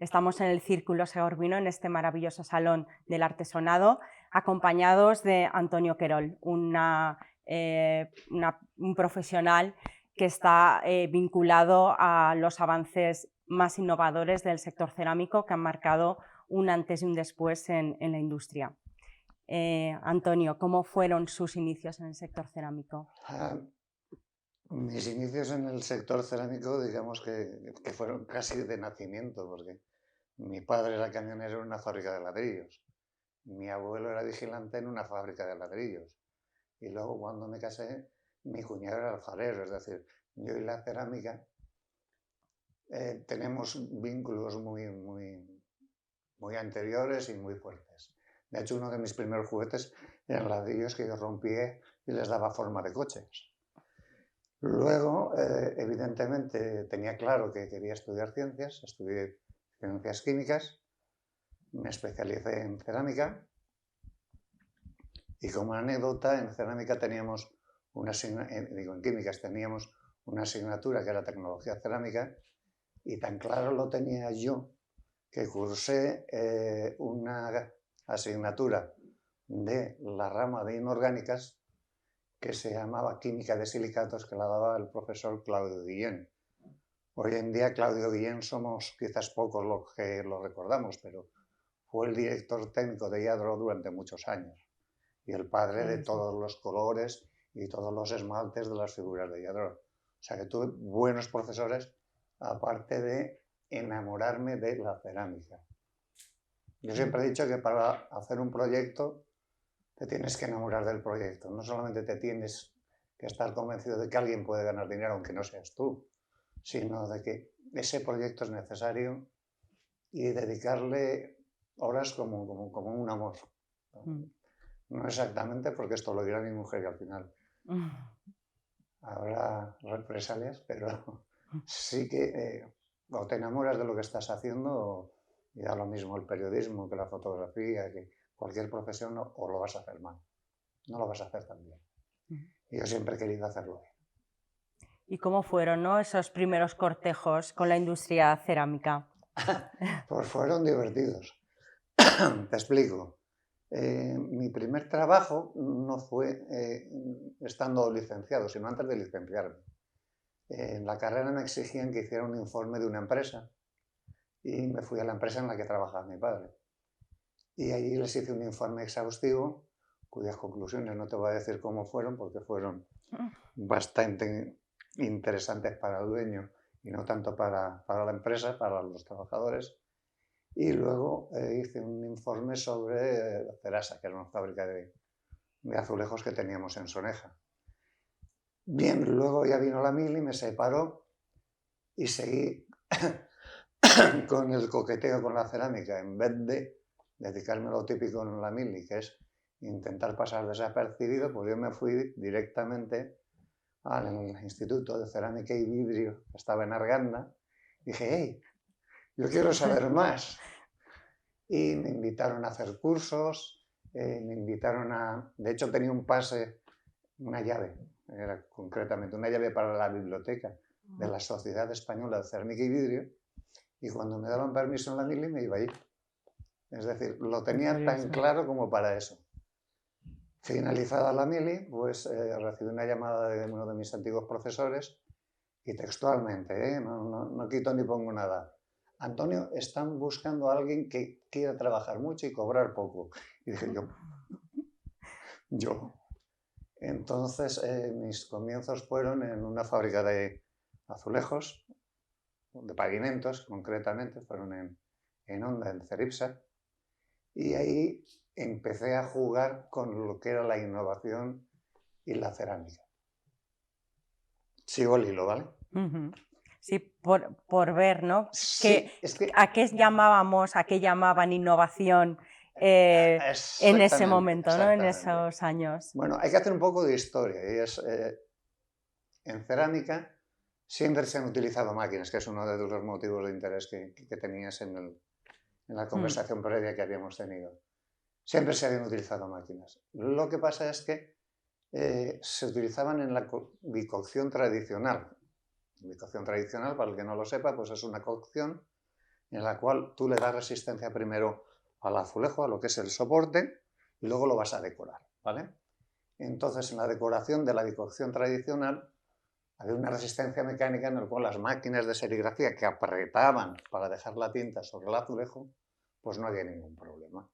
Estamos en el Círculo Segorvino, en este maravilloso salón del artesonado, acompañados de Antonio Querol, un profesional que está vinculado a los avances más innovadores del sector cerámico que han marcado un antes y un después en la industria. Antonio, ¿cómo fueron sus inicios en el sector cerámico? Mis inicios en el sector cerámico, digamos que fueron casi de nacimiento, porque mi padre era camionero en una fábrica de ladrillos, mi abuelo era vigilante en una fábrica de ladrillos, y luego cuando me casé, mi cuñado era alfarero, es decir, yo y la cerámica tenemos vínculos muy anteriores y muy fuertes. De hecho, uno de mis primeros juguetes eran ladrillos que yo rompía y les daba forma de coches. Luego, evidentemente, tenía claro que quería estudiar ciencias, estudié ciencias químicas, me especialicé en cerámica y como anécdota, en cerámica teníamos en químicas teníamos una asignatura que era tecnología cerámica y tan claro lo tenía yo que cursé una asignatura de la rama de inorgánicas que se llamaba Química de Silicatos, que la daba el profesor Claudio Guillén. Hoy en día Claudio Guillén somos quizás pocos los que lo recordamos, pero fue el director técnico de Yadro durante muchos años y el padre de todos los colores y todos los esmaltes de las figuras de Yadro. O sea que tuve buenos profesores, aparte de enamorarme de la cerámica. Yo siempre he dicho que para hacer un proyecto te tienes que enamorar del proyecto. No solamente te tienes que estar convencido de que alguien puede ganar dinero, aunque no seas tú, sino de que ese proyecto es necesario y dedicarle horas como un amor. No exactamente, porque esto lo dirá mi mujer y al final habrá represalias, pero sí que o te enamoras de lo que estás haciendo y da lo mismo el periodismo que la fotografía, que cualquier profesión, o lo vas a hacer mal, no lo vas a hacer tan bien. Y yo siempre he querido hacerlo bien. ¿Y cómo fueron, ¿no?, esos primeros cortejos con la industria cerámica? Pues fueron divertidos. Te explico. Mi primer trabajo no fue estando licenciado, sino antes de licenciarme. En la carrera me exigían que hiciera un informe de una empresa y me fui a la empresa en la que trabajaba mi padre. Y allí les hice un informe exhaustivo, cuyas conclusiones no te voy a decir cómo fueron, porque fueron bastante interesantes para el dueño y no tanto para la empresa, para los trabajadores. Y luego hice un informe sobre Cerasa, que era una fábrica de azulejos que teníamos en Soneja. Bien, luego ya vino la mili, me separó y seguí con el coqueteo con la cerámica. En vez de dedicarme a lo típico en la mili, que es intentar pasar desapercibido, pues yo me fui directamente al Instituto de Cerámica y Vidrio, que estaba en Arganda, y dije, hey, yo quiero saber más. Y me invitaron a hacer cursos, me invitaron a... De hecho, tenía un pase, una llave, era concretamente una llave para la biblioteca de la Sociedad Española de Cerámica y Vidrio, y cuando me daban permiso en la mili me iba a ir. Es decir, lo tenía tan claro como para eso. Finalizada la mili, pues recibí una llamada de uno de mis antiguos profesores y textualmente, no quito ni pongo nada. Antonio, están buscando a alguien que quiera trabajar mucho y cobrar poco. Y dije yo. Entonces, mis comienzos fueron en una fábrica de azulejos, de pavimentos concretamente, fueron en Onda, en Ceripsa, y ahí empecé a jugar con lo que era la innovación y la cerámica. Sigo el hilo, ¿vale? Sí, por ver, ¿no? Sí, ¿A qué llamaban innovación en ese momento, ¿no?, en esos años? Bueno, hay que hacer un poco de historia. Y es, en cerámica siempre se han utilizado máquinas, que es uno de los motivos de interés que tenías en la conversación previa que habíamos tenido. Siempre se habían utilizado máquinas. Lo que pasa es que se utilizaban en la bicocción tradicional. Bicocción tradicional, para el que no lo sepa, pues es una cocción en la cual tú le das resistencia primero al azulejo, a lo que es el soporte, y luego lo vas a decorar, ¿vale? Entonces, en la decoración de la bicocción tradicional, había una resistencia mecánica en la cual las máquinas de serigrafía que apretaban para dejar la tinta sobre el azulejo, pues no había ningún problema.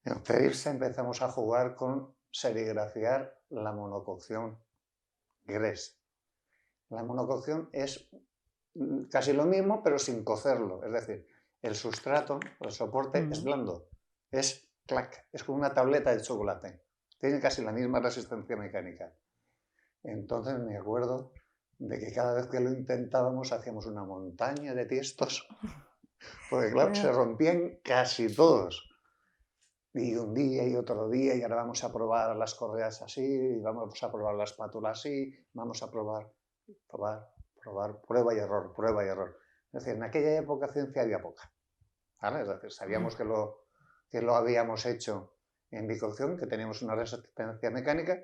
En CEIRS empezamos a jugar con serigrafiar la monococción GRES. La monococción es casi lo mismo, pero sin cocerlo. Es decir, el sustrato, el soporte, es blando. Es clac, es como una tableta de chocolate. Tiene casi la misma resistencia mecánica. Entonces me acuerdo de que cada vez que lo intentábamos hacíamos una montaña de tiestos, porque claro, se rompían casi todos. Y un día y otro día, y ahora vamos a probar las correas así, y vamos a probar la espátula así, vamos a probar, prueba y error, prueba y error. Es decir, en aquella época ciencia había poca, ¿vale? Es decir, sabíamos que lo habíamos hecho en bicocción, que teníamos una resistencia mecánica,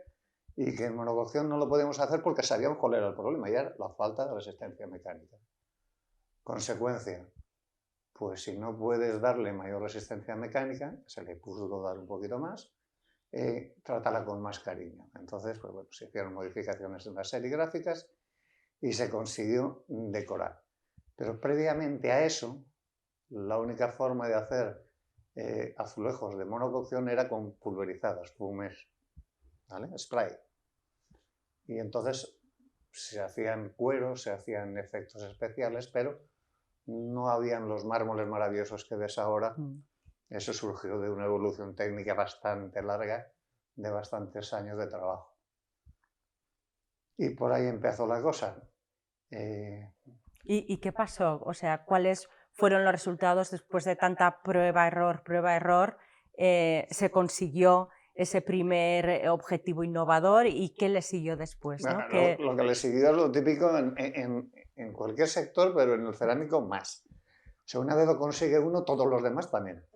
y que en monococción no lo podíamos hacer porque sabíamos cuál era el problema, y era la falta de resistencia mecánica. Consecuencia, pues si no puedes darle mayor resistencia mecánica, se le pudo dar un poquito más, trátala con más cariño. Entonces, pues bueno, se hicieron modificaciones en las serigráficas y se consiguió decorar. Pero previamente a eso, la única forma de hacer azulejos de monococción era con pulverizadas, fumés, ¿vale? Spray. Y entonces se hacían cueros, se hacían efectos especiales, pero no habían los mármoles maravillosos que ves ahora. Eso surgió de una evolución técnica bastante larga, de bastantes años de trabajo. Y por ahí empezó la cosa. ¿Y qué pasó? O sea, ¿cuáles fueron los resultados después de tanta prueba-error, prueba-error? Se consiguió ese primer objetivo innovador y ¿qué le siguió después? Bueno, ¿no? lo que le siguió es lo típico en cualquier sector, pero en el cerámico más. O sea, una vez lo consigue uno, todos los demás también,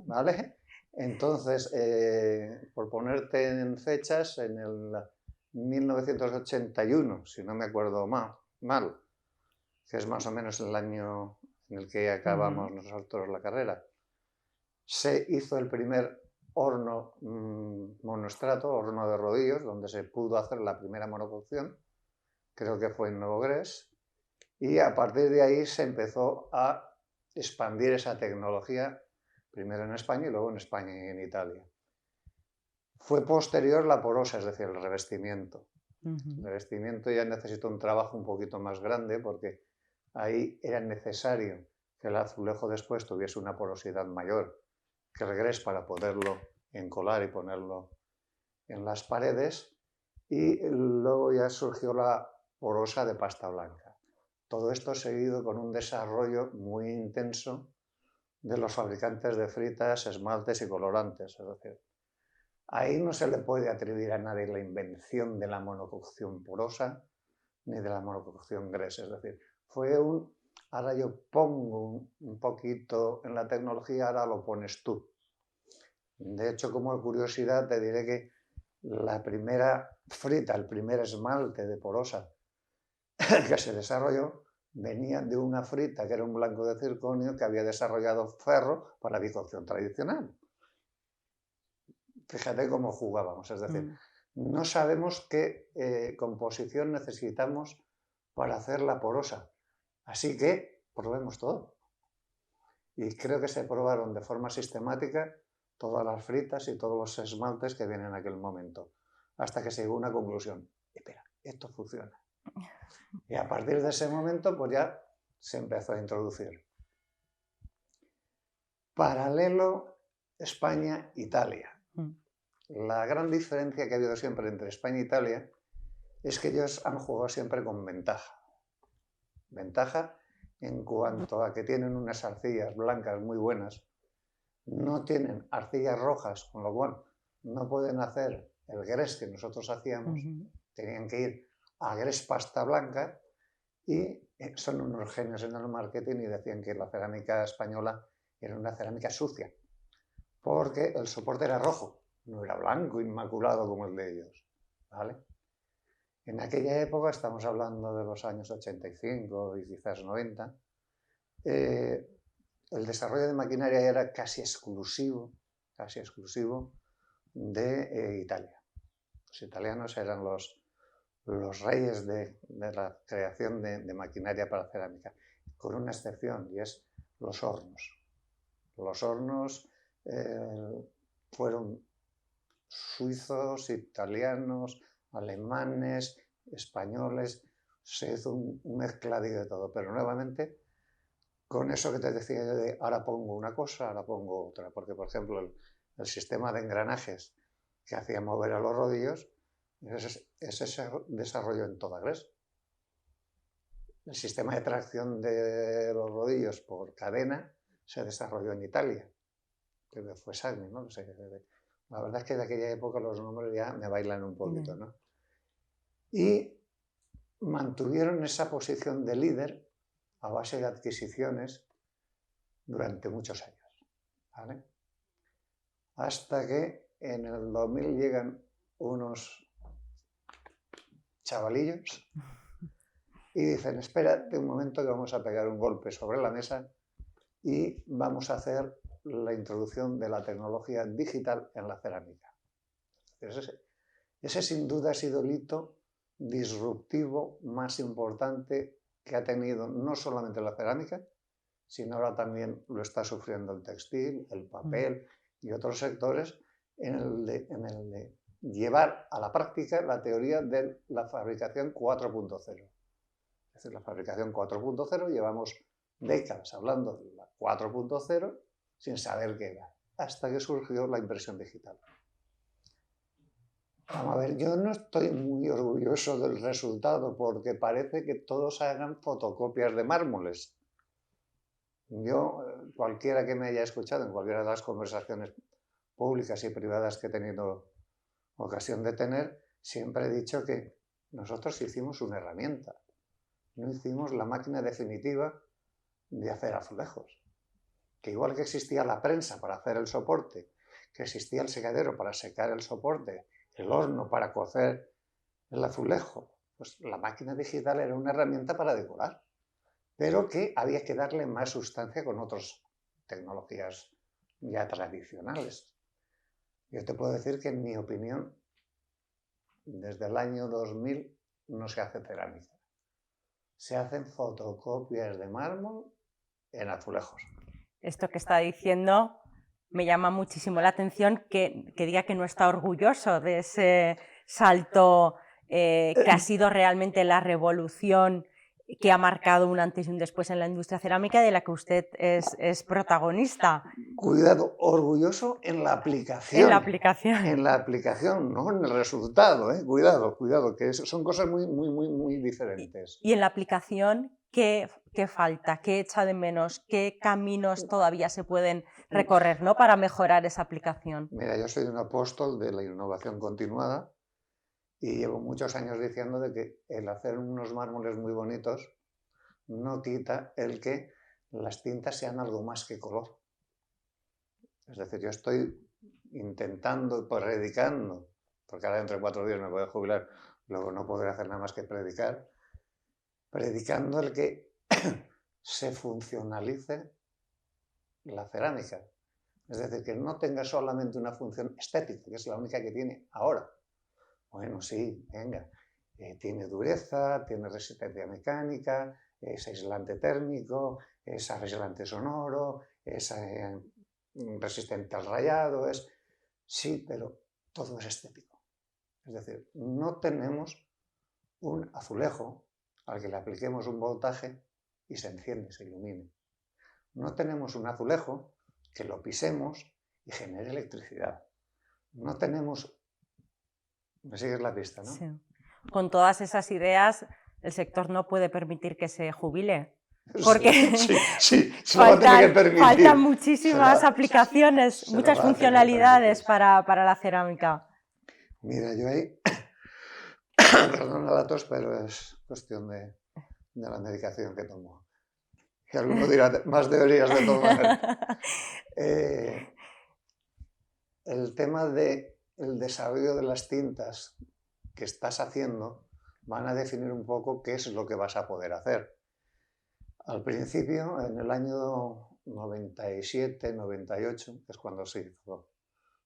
¿vale? Entonces, por ponerte en fechas, en el 1981, si no me acuerdo mal, que es más o menos el año en el que acabamos nosotros la carrera, se hizo el primer horno monostrato, horno de rodillos, donde se pudo hacer la primera monococción, creo que fue en Nuevo Gres, y a partir de ahí se empezó a expandir esa tecnología, primero en España y luego en España y en Italia. Fue posterior la porosa, es decir, el revestimiento. El revestimiento ya necesitó un trabajo un poquito más grande porque ahí era necesario que el azulejo después tuviese una porosidad mayor que el gres para poderlo encolar y ponerlo en las paredes, y luego ya surgió la porosa de pasta blanca. Todo esto seguido con un desarrollo muy intenso de los fabricantes de fritas, esmaltes y colorantes. Es decir, ahí no se le puede atribuir a nadie la invención de la monococción porosa ni de la monococción gres. Es decir, fue ahora yo pongo un poquito en la tecnología, ahora lo pones tú. De hecho, como curiosidad, te diré que la primera frita, el primer esmalte de porosa que se desarrolló, venía de una frita que era un blanco de circonio que había desarrollado Ferro para la bicocción tradicional. Fíjate cómo jugábamos, es decir, no sabemos qué composición necesitamos para hacer la porosa, así que probemos todo. Y creo que se probaron de forma sistemática todas las fritas y todos los esmaltes que vienen en aquel momento, hasta que se llegó a una conclusión: espera, esto funciona. Y a partir de ese momento, pues ya se empezó a introducir. Paralelo España-Italia. La gran diferencia que ha habido siempre entre España e Italia es que ellos han jugado siempre con ventaja. Ventaja en cuanto a que tienen unas arcillas blancas muy buenas, no tienen arcillas rojas, con lo cual no pueden hacer el gres que nosotros hacíamos, tenían que ir a gres pasta blanca, y son unos genios en el marketing y decían que la cerámica española era una cerámica sucia, porque el soporte era rojo, no era blanco, inmaculado como el de ellos, ¿vale? En aquella época, estamos hablando de los años 85 y quizás 90, el desarrollo de maquinaria era casi exclusivo de Italia. Los italianos eran los reyes de la creación de maquinaria para cerámica, con una excepción, y es los hornos. Los hornos fueron suizos, italianos, alemanes, españoles, se hizo un mezcladillo de todo, pero nuevamente con eso que te decía yo de ahora pongo una cosa, ahora pongo otra, porque por ejemplo el sistema de engranajes que hacía mover a los rodillos, ese se desarrolló en toda Grecia. El sistema de tracción de los rodillos por cadena se desarrolló en Italia, que fue Sagni, ¿no? La verdad es que de aquella época los nombres ya me bailan un poquito, ¿no? Y mantuvieron esa posición de líder a base de adquisiciones durante muchos años, ¿vale? Hasta que en el 2000 llegan unos chavalillos y dicen, espérate un momento que vamos a pegar un golpe sobre la mesa y vamos a hacer la introducción de la tecnología digital en la cerámica. Ese sin duda ha sido el hito disruptivo más importante que ha tenido no solamente la cerámica, sino ahora también lo está sufriendo el textil, el papel y otros sectores, en el de llevar a la práctica la teoría de la fabricación 4.0. Es decir, la fabricación 4.0 llevamos décadas hablando de la 4.0 sin saber qué era, hasta que surgió la impresión digital. Vamos a ver, yo no estoy muy orgulloso del resultado porque parece que todos hagan fotocopias de mármoles. Yo, cualquiera que me haya escuchado en cualquiera de las conversaciones públicas y privadas que he tenido ocasión de tener, siempre he dicho que nosotros hicimos una herramienta, no hicimos la máquina definitiva de hacer azulejos. Que igual que existía la prensa para hacer el soporte, que existía el secadero para secar el soporte, el horno para cocer el azulejo, pues la máquina digital era una herramienta para decorar, pero que había que darle más sustancia con otras tecnologías ya tradicionales. Yo te puedo decir que, en mi opinión, desde el año 2000 no se hace cerámica. Se hacen fotocopias de mármol en azulejos. Esto que está diciendo me llama muchísimo la atención, que diga que no está orgulloso de ese salto que ha sido realmente la revolución que ha marcado un antes y un después en la industria cerámica, de la que usted es protagonista. Cuidado, orgulloso en la aplicación. En la aplicación. En la aplicación, no en el resultado, ¿eh? Cuidado, que son cosas muy diferentes. Y en la aplicación, ¿qué falta? ¿Qué echa de menos? ¿Qué caminos todavía se pueden recorrer, ¿no?, para mejorar esa aplicación? Mira, yo soy un apóstol de la innovación continuada y llevo muchos años diciendo de que el hacer unos mármoles muy bonitos no quita el que las tintas sean algo más que color. Es decir, yo estoy intentando, predicando, porque ahora dentro de 4 días me voy a jubilar, luego no podré hacer nada más que predicar, predicando el que se funcionalice la cerámica. Es decir, que no tenga solamente una función estética, que es la única que tiene ahora. Bueno, sí, venga, tiene dureza, tiene resistencia mecánica, es aislante térmico, es aislante sonoro, es resistente al rayado, sí, pero todo es estético. Es decir, no tenemos un azulejo al que le apliquemos un voltaje y se enciende, se ilumine. No tenemos un azulejo que lo pisemos y genere electricidad. No tenemos... ¿Me sigues la pista, no? Sí. Con todas esas ideas, el sector no puede permitir que se jubile. Porque sí, se lo va a tener que permitir. Faltan muchísimas aplicaciones, muchas funcionalidades para la cerámica. Mira, yo ahí, perdona la tos, pero es cuestión de la medicación que tomo. Y alguno dirá, más deberías de tomar. El tema del desarrollo de las tintas que estás haciendo van a definir un poco qué es lo que vas a poder hacer. Al principio, en el año 97, 98, que es cuando se hizo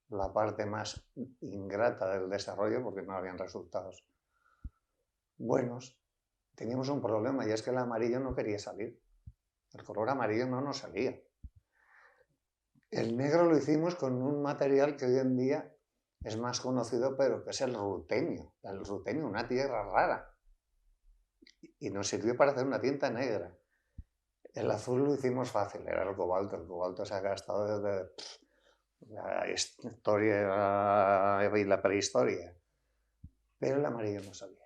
la parte más ingrata del desarrollo, porque no habían resultados buenos, teníamos un problema y es que el amarillo no quería salir. El color amarillo no nos salía. El negro lo hicimos con un material que hoy en día es más conocido, pero que es el rutenio. El rutenio, una tierra rara. Y nos sirvió para hacer una tinta negra. El azul lo hicimos fácil, era el cobalto. El cobalto se ha gastado desde la historia y la prehistoria. Pero el amarillo no salía.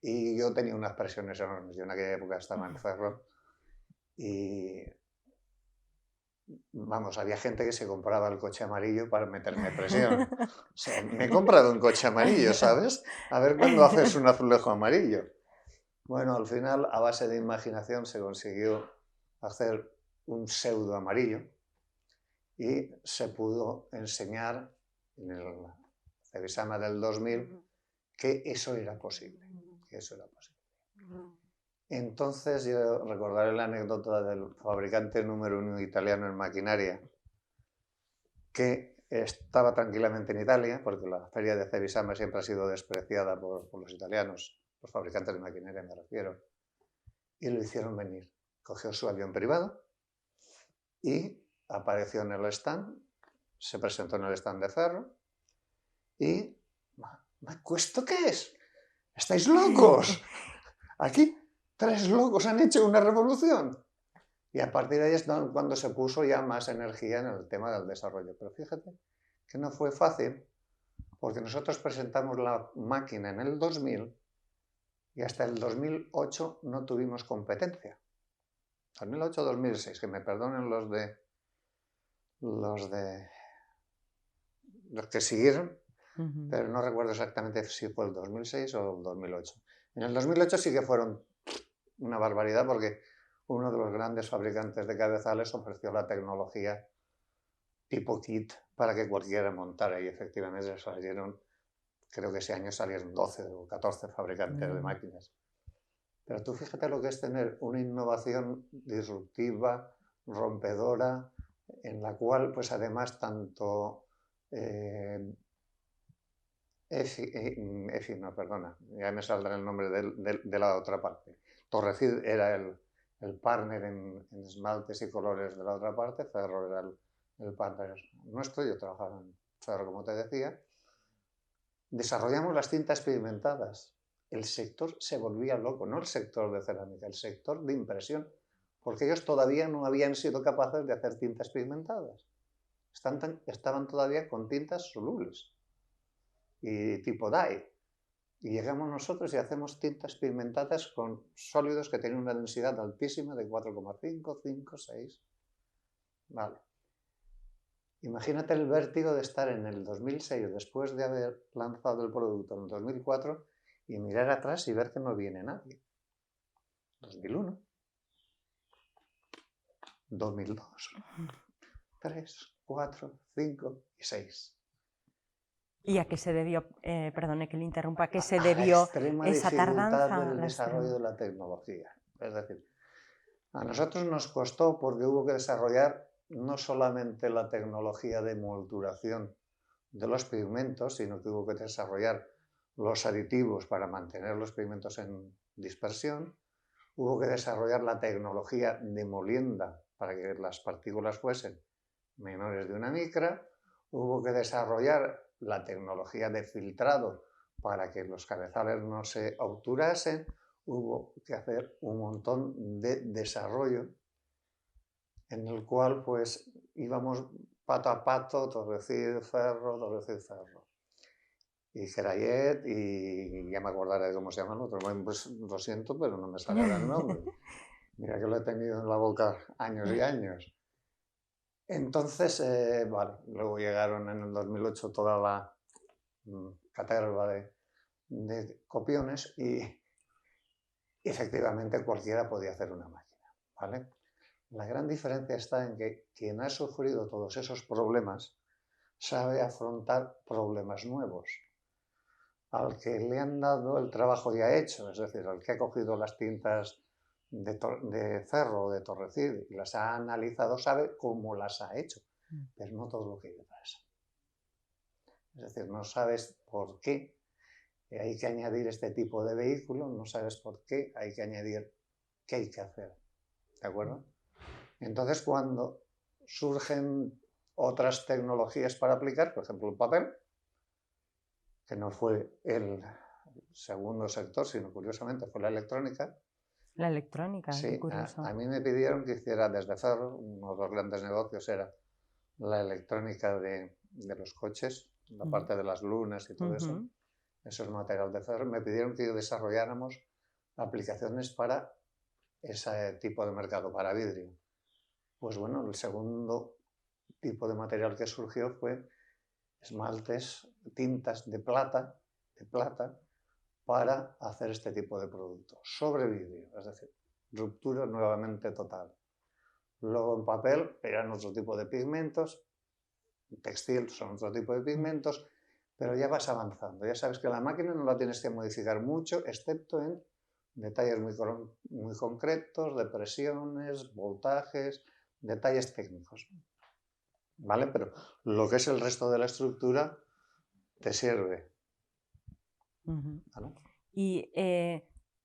Y yo tenía unas presiones enormes. Yo en aquella época estaba en Ferro y, vamos, había gente que se compraba el coche amarillo para meterme presión. O sea, me he comprado un coche amarillo, ¿sabes? A ver cuándo haces un azulejo amarillo. Bueno, al final, a base de imaginación, se consiguió hacer un pseudo amarillo y se pudo enseñar en el Cebisama del 2000 que eso era posible. Entonces yo recordaré la anécdota del fabricante número 1 italiano en maquinaria, que estaba tranquilamente en Italia, porque la feria de Cebisama siempre ha sido despreciada por los italianos, los fabricantes de maquinaria me refiero, y lo hicieron venir. Cogió su avión privado y apareció en el stand, se presentó en el stand de Ferro y... ¿Esto qué es? ¿Estáis locos? Aquí 3 locos han hecho una revolución. Y a partir de ahí es cuando se puso ya más energía en el tema del desarrollo. Pero fíjate que no fue fácil, porque nosotros presentamos la máquina en el 2000 y hasta el 2008 no tuvimos competencia. 2008-2006, que me perdonen los que siguieron, pero no recuerdo exactamente si fue el 2006 o el 2008. En el 2008 sí que fueron una barbaridad, porque uno de los grandes fabricantes de cabezales ofreció la tecnología tipo kit para que cualquiera montara, y efectivamente salieron, creo que ese año salieron 12 o 14 fabricantes de máquinas. Pero tú fíjate lo que es tener una innovación disruptiva, rompedora, en la cual pues además tanto no, perdona, ya me saldrá el nombre de la otra parte. Torrecid era el partner en esmaltes y colores de la otra parte, Ferro era el partner nuestro, yo trabajaba en Ferro, como te decía. Desarrollamos las tintas pigmentadas. El sector se volvía loco, no el sector de cerámica, el sector de impresión, porque ellos todavía no habían sido capaces de hacer tintas pigmentadas. Estaban todavía con tintas solubles y tipo dye. Y llegamos nosotros y hacemos tintas pigmentadas con sólidos que tienen una densidad altísima de 4,5, 5, 6. Vale. Imagínate el vértigo de estar en el 2006, después de haber lanzado el producto en el 2004, y mirar atrás y ver que no viene nadie. 2001, 2002, 3, 4, 5 y 6. ¿Y a qué se debió, perdone que le interrumpa, a qué se La debió extrema esa dificultad tardanza? del desarrollo de la tecnología. Es decir, a nosotros nos costó porque hubo que desarrollar no solamente la tecnología de molduración de los pigmentos, sino que hubo que desarrollar los aditivos para mantener los pigmentos en dispersión, hubo que desarrollar la tecnología de molienda para que las partículas fuesen menores de 1 micra, hubo que desarrollar la tecnología de filtrado para que los cabezales no se obturasen, hubo que hacer un montón de desarrollo en el cual pues íbamos pato a pato, Torrecid, Ferro, Torrecid, Ferro. Y Gerayet, y ya me acordaré de cómo se llama el otro, pues lo siento, pero no me sale el nombre. Mira que lo he tenido en la boca años y años. Entonces, vale, luego llegaron en el 2008 toda la caterva de copiones y efectivamente cualquiera podía hacer una máquina, ¿vale? La gran diferencia está en que quien ha sufrido todos esos problemas sabe afrontar problemas nuevos. Al que le han dado el trabajo ya hecho, es decir, al que ha cogido las tintas de Ferro o de Torrecilla y las ha analizado, sabe cómo las ha hecho, pero no todo lo que hay detrás. Es decir, no sabes por qué hay que añadir este tipo de vehículo, no sabes por qué hay que añadir qué hay que hacer. ¿De acuerdo? Entonces, cuando surgen otras tecnologías para aplicar, por ejemplo, el papel, que no fue el segundo sector, sino curiosamente fue la electrónica. La electrónica, qué Sí, curioso. a mí me pidieron que hiciera desde Ferro, uno de los grandes negocios era la electrónica de los coches, la parte de las lunas y todo eso. Eso es material de Ferro. Me pidieron que desarrolláramos aplicaciones para ese tipo de mercado, para vidrio. Pues bueno, el segundo tipo de material que surgió fue esmaltes, tintas de plata para hacer este tipo de productos sobre vidrio, es decir, ruptura nuevamente total. Luego en papel eran otro tipo de pigmentos, textil son otro tipo de pigmentos, pero ya vas avanzando. Ya sabes que la máquina no la tienes que modificar mucho, excepto en detalles muy concretos, de presiones, voltajes, detalles técnicos. ¿Vale? Pero lo que es el resto de la estructura te sirve. ¿Vale? Y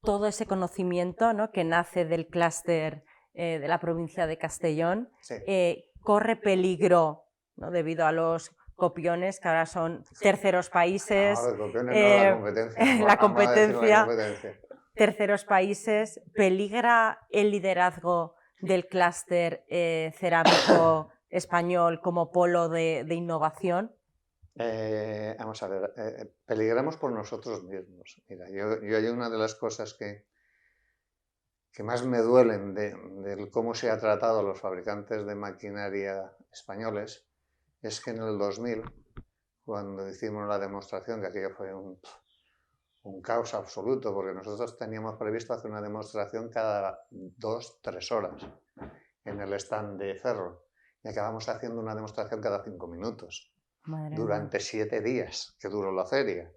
todo ese conocimiento, ¿no?, que nace del clúster de la provincia de Castellón, sí, corre peligro, ¿no?, debido a los copiones, que ahora son terceros países. Ahora, copiones no, la competencia. La competencia. competencia. Terceros países. ¿Peligra el liderazgo del clúster cerámico español como polo de innovación? Vamos a ver, peligramos por nosotros mismos. Mira, yo hay una de las cosas que más me duelen de cómo se ha tratado a los fabricantes de maquinaria españoles, es que en el 2000, cuando hicimos la demostración, que aquello fue un caos absoluto, porque nosotros teníamos previsto hacer una demostración cada 2-3 horas en el stand de Ferro, y acabamos haciendo una demostración cada 5 minutos. Durante 7 días que duró la feria.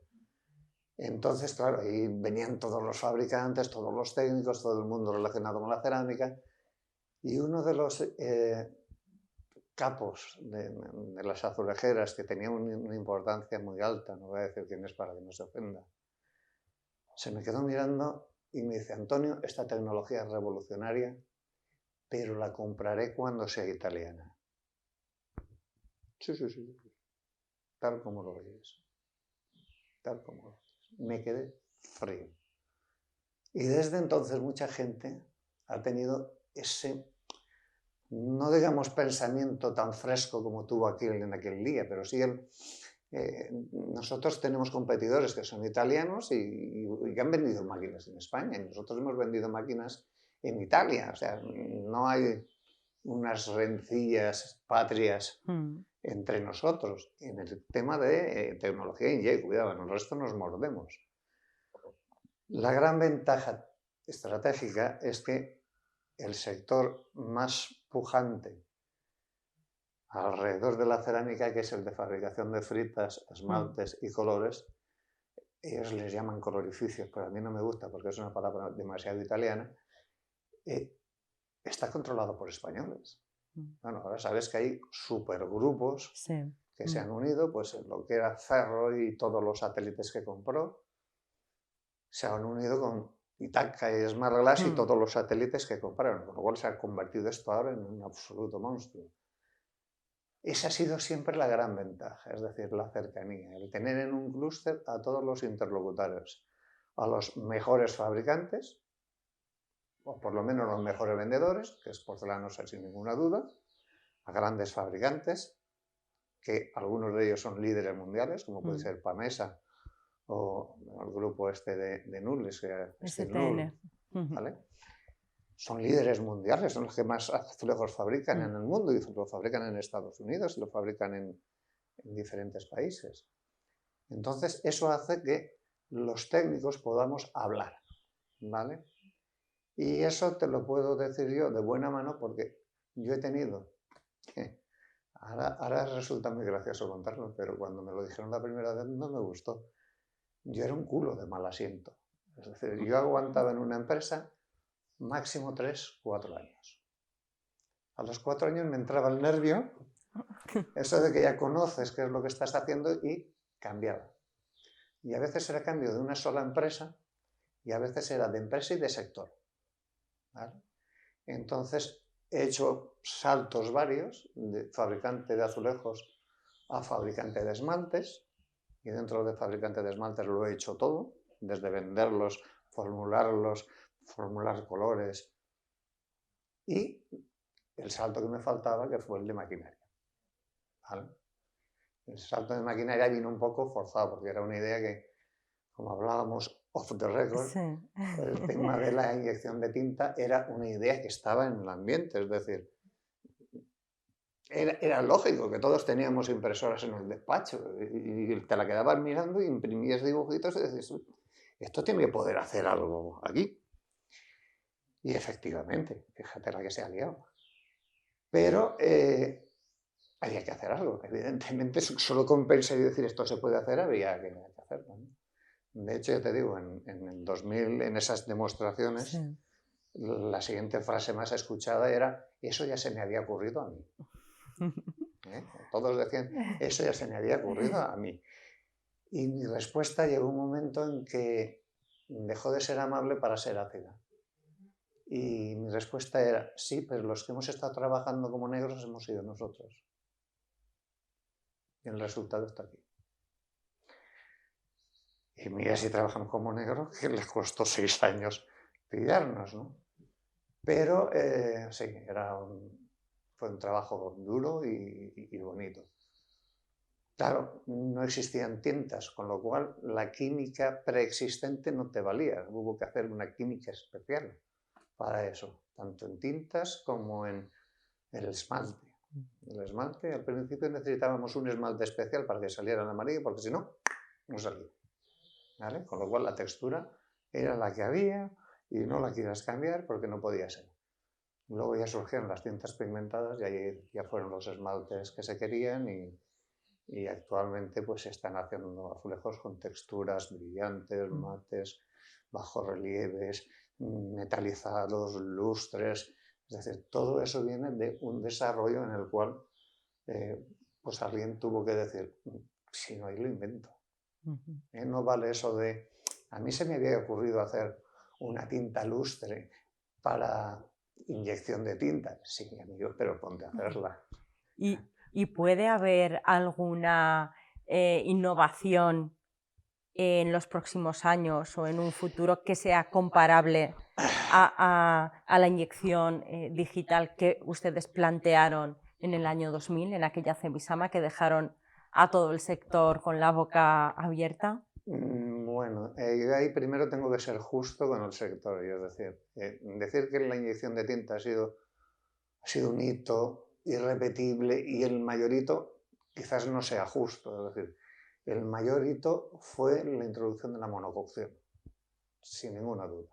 Entonces, claro, ahí venían todos los fabricantes, todos los técnicos, todo el mundo relacionado con la cerámica, y uno de los capos de las azulejeras, que tenía una importancia muy alta, no voy a decir quién es para que no se ofenda, se me quedó mirando y me dice: Antonio, esta tecnología es revolucionaria, pero la compraré cuando sea italiana. Sí, sí, sí. Tal como lo oyes. Tal como lo oyes. Me quedé frío. Y desde entonces mucha gente ha tenido ese, no digamos pensamiento tan fresco como tuvo aquí en aquel día, pero sí nosotros tenemos competidores que son italianos y que han vendido máquinas en España, y nosotros hemos vendido máquinas en Italia. O sea, no hay unas rencillas patrias entre nosotros. En el tema de tecnología INGE, cuidado, en el resto nos mordemos. La gran ventaja estratégica es que el sector más pujante alrededor de la cerámica, que es el de fabricación de fritas, esmaltes y colores, ellos les llaman colorificios, pero a mí no me gusta porque es una palabra demasiado italiana, está controlado por españoles. Bueno, ahora sabes que hay supergrupos que se han unido, pues lo que era Ferro y todos los satélites que compró, se han unido con Itaca y Smart Glass y todos los satélites que compraron, con lo cual se ha convertido esto ahora en un absoluto monstruo. Esa ha sido siempre la gran ventaja, es decir, la cercanía, el tener en un clúster a todos los interlocutores, a los mejores fabricantes, o por lo menos los mejores vendedores, que es Porcelanosa sin ninguna duda, a grandes fabricantes, que algunos de ellos son líderes mundiales, como puede ser Pamesa o el grupo este de Nulles, STN. ¿vale? Son líderes mundiales, son los que más azulejos fabrican en el mundo, y lo fabrican en Estados Unidos y lo fabrican en diferentes países. Entonces, eso hace que los técnicos podamos hablar, ¿vale? Y eso te lo puedo decir yo de buena mano porque yo he tenido, ahora resulta muy gracioso contarlo, pero cuando me lo dijeron la primera vez no me gustó. Yo era un culo de mal asiento. Es decir, yo aguantaba en una empresa máximo 3, 4 años. A los 4 años me entraba el nervio, eso de que ya conoces qué es lo que estás haciendo y cambiaba. Y a veces era cambio de una sola empresa y a veces era de empresa y de sector, ¿vale? Entonces he hecho saltos varios de fabricante de azulejos a fabricante de esmaltes y dentro de fabricante de esmaltes lo he hecho todo, desde venderlos, formular colores y el salto que me faltaba, que fue el de maquinaria, ¿vale? El salto de maquinaria vino un poco forzado porque era una idea que, como hablábamos off the record, Sí. el tema de la inyección de tinta era una idea que estaba en el ambiente, es decir, era lógico que todos teníamos impresoras en el despacho y te la quedabas mirando y imprimías dibujitos y decías, esto tiene que poder hacer algo aquí. Y efectivamente, fíjate la que se ha liado. Pero había que hacer algo. Evidentemente, solo con pensar y decir esto se puede hacer, había que hacerlo, ¿no? De hecho, ya te digo, en el 2000, en esas demostraciones, Sí. la siguiente frase más escuchada era, eso ya se me había ocurrido a mí. Todos decían, eso ya se me había ocurrido a mí. Y mi respuesta llegó un momento en que dejó de ser amable para ser ácida. Y mi respuesta era, sí, pero los que hemos estado trabajando como negros hemos sido nosotros. Y el resultado está aquí. Y mira si trabajamos como negros, que les costó 6 años pillarnos, ¿no? Pero sí, fue un trabajo duro y bonito. Claro, no existían tintas, con lo cual la química preexistente no te valía. Hubo que hacer una química especial para eso, tanto en tintas como en el esmalte. El esmalte, al principio necesitábamos un esmalte especial para que saliera en amarillo, porque si no, no salía, ¿vale? Con lo cual la textura era la que había y no la quieras cambiar porque no podía ser. Luego ya surgieron las tintas pigmentadas y ahí ya fueron los esmaltes que se querían y actualmente pues se están haciendo azulejos con texturas brillantes, mates, bajos relieves, metalizados, lustres. Es decir, todo eso viene de un desarrollo en el cual pues alguien tuvo que decir, si no hay lo invento. No vale eso de, a mí se me había ocurrido hacer una tinta lustre para inyección de tinta. Sí, amigo, pero ponte a hacerla. ¿Y puede haber alguna innovación en los próximos años o en un futuro que sea comparable a la inyección digital que ustedes plantearon en el año 2000, en aquella CEMISAMA que dejaron a todo el sector con la boca abierta? Bueno, yo ahí primero tengo que ser justo con el sector, y es decir, decir que la inyección de tinta ha sido un hito irrepetible y el mayor hito quizás no sea justo, es decir, el mayor hito fue la introducción de la monococción, sin ninguna duda.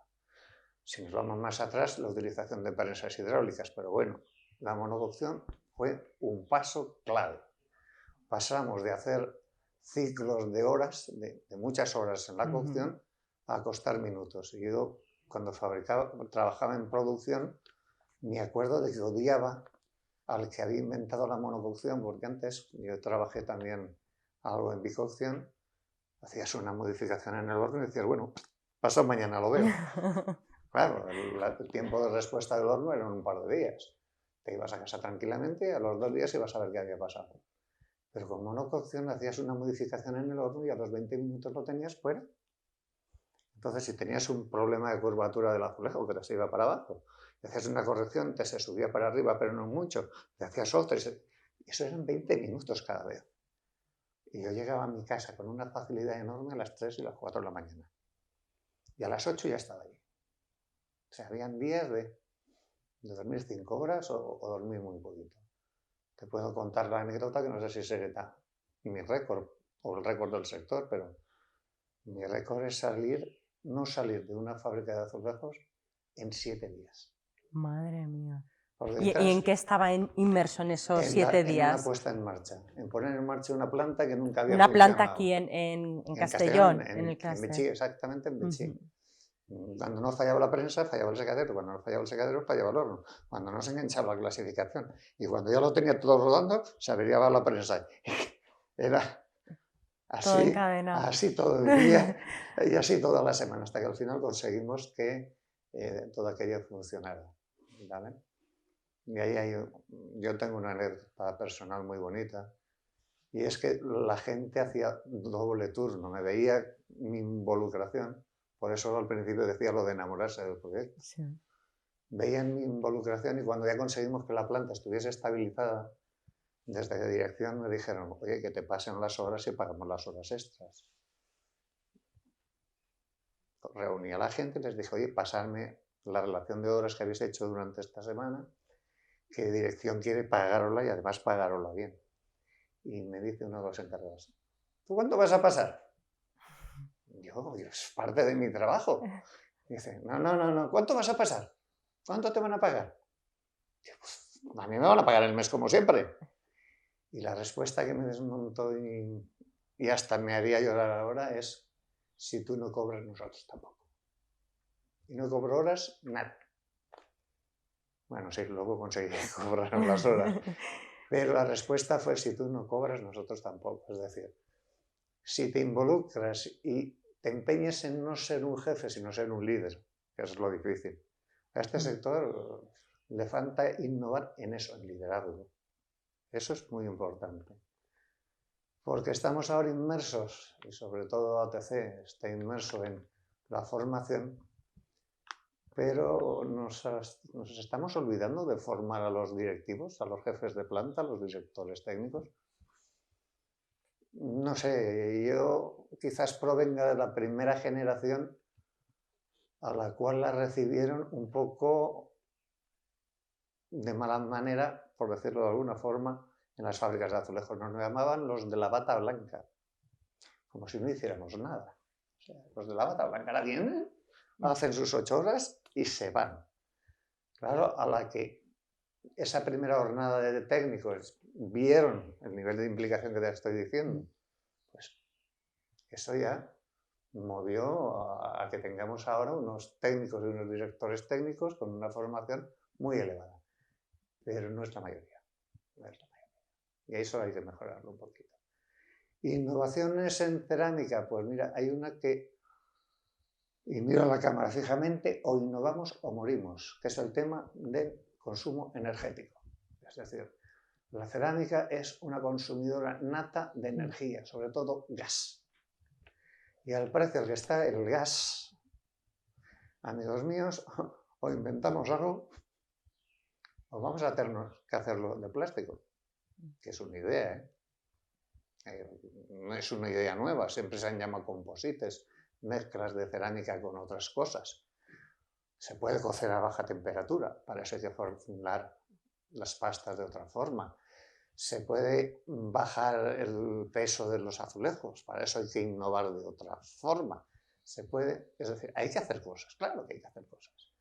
Si nos vamos más atrás, la utilización de prensas hidráulicas, pero bueno, la monococción fue un paso clave. Pasamos de hacer ciclos de horas, de muchas horas en la cocción, a costar minutos. Y yo, cuando trabajaba en producción, me acuerdo de que odiaba al que había inventado la monococción, porque antes yo trabajé también algo en bicocción, hacías una modificación en el horno y decías, bueno, pasado mañana lo veo. Claro, el tiempo de respuesta del horno eran un par de días. Te ibas a casa tranquilamente y a los 2 días ibas a ver qué había pasado. Pero con monococción hacías una modificación en el horno y a los 20 minutos lo tenías fuera. Entonces, si tenías un problema de curvatura del azulejo que te se iba para abajo, te hacías una corrección, te se subía para arriba, pero no mucho, te hacías otra, y eso eran 20 minutos cada vez. Y yo llegaba a mi casa con una facilidad enorme a las 3 y las 4 de la mañana. Y a las 8 ya estaba allí. O sea, habían días de dormir 5 horas o dormir muy poquito. Te puedo contar la anécdota que no sé si será mi récord o el récord del sector, pero mi récord es no salir de una fábrica de azulejos en 7 días. Madre mía. Detrás, ¿Y en qué estaba inmerso en esos 7 días? En una puesta en marcha, en poner en marcha una planta que nunca había una funcionado. planta aquí en Castellón, en el en Betxí, exactamente en Betxí. Cuando no fallaba la prensa, fallaba el secadero. Cuando no fallaba el secadero, fallaba el horno. Cuando no se enganchaba la clasificación. Y cuando ya lo tenía todo rodando, se averiaba la prensa. Era Todo así, encadenado. así todo el día y así toda la semana, hasta que al final conseguimos que todo aquello funcionara. ¿Vale? Y ahí yo tengo una anécdota personal muy bonita. Y es que la gente hacía doble turno, me veía mi involucración, por eso al principio decía lo de enamorarse del proyecto. Sí. Veían mi involucración y cuando ya conseguimos que la planta estuviese estabilizada, desde la dirección me dijeron, oye, que te pasen las horas y pagamos las horas extras. Reuní a la gente y les dije, oye, pasarme la relación de horas que habéis hecho durante esta semana, que dirección quiere pagarosla y además pagarosla bien. Y me dice uno de los encargados, ¿tú cuánto vas a pasar? Yo, es parte de mi trabajo. Y dice, no, ¿cuánto vas a pasar? ¿Cuánto te van a pagar? Yo, pues, a mí me van a pagar el mes como siempre. Y la respuesta que me desmontó y hasta me haría llorar ahora es, si tú no cobras, nosotros tampoco. Y no cobro horas, nada. Bueno, sí, luego conseguí cobrar las horas. Pero la respuesta fue, si tú no cobras, nosotros tampoco. Es decir, si te involucras y te empeñes en no ser un jefe, sino ser un líder, que es lo difícil. A este sector le falta innovar en eso, en liderazgo. Eso es muy importante. Porque estamos ahora inmersos, y sobre todo ATC está inmerso en la formación, pero nos estamos olvidando de formar a los directivos, a los jefes de planta, a los directores técnicos. No sé, yo quizás provenga de la primera generación a la cual la recibieron un poco de mala manera, por decirlo de alguna forma, en las fábricas de azulejos. Nos llamaban los de la bata blanca, como si no hiciéramos nada. O sea, los de la bata blanca ahora vienen, hacen sus 8 horas y se van. Claro, a la que esa primera jornada de técnicos vieron el nivel de implicación que te estoy diciendo, pues eso ya movió a que tengamos ahora unos técnicos y unos directores técnicos con una formación muy elevada. Pero no es la mayoría. No es la mayoría. Y eso hay que mejorarlo un poquito. Innovaciones en cerámica, pues mira, hay una que, y miro a la cámara fijamente, o innovamos o morimos, que es el tema del consumo energético. Es decir, la cerámica es una consumidora nata de energía, sobre todo gas. Y al precio al que está el gas, amigos míos, o inventamos algo, o vamos a tener que hacerlo de plástico, que es una idea, no es una idea nueva, siempre se han llamado composites, mezclas de cerámica con otras cosas. Se puede cocer a baja temperatura, para eso hay que formular las pastas de otra forma. Se puede bajar el peso de los azulejos, para eso hay que innovar de otra forma. Se puede, es decir, hay que hacer cosas, claro que hay que hacer cosas.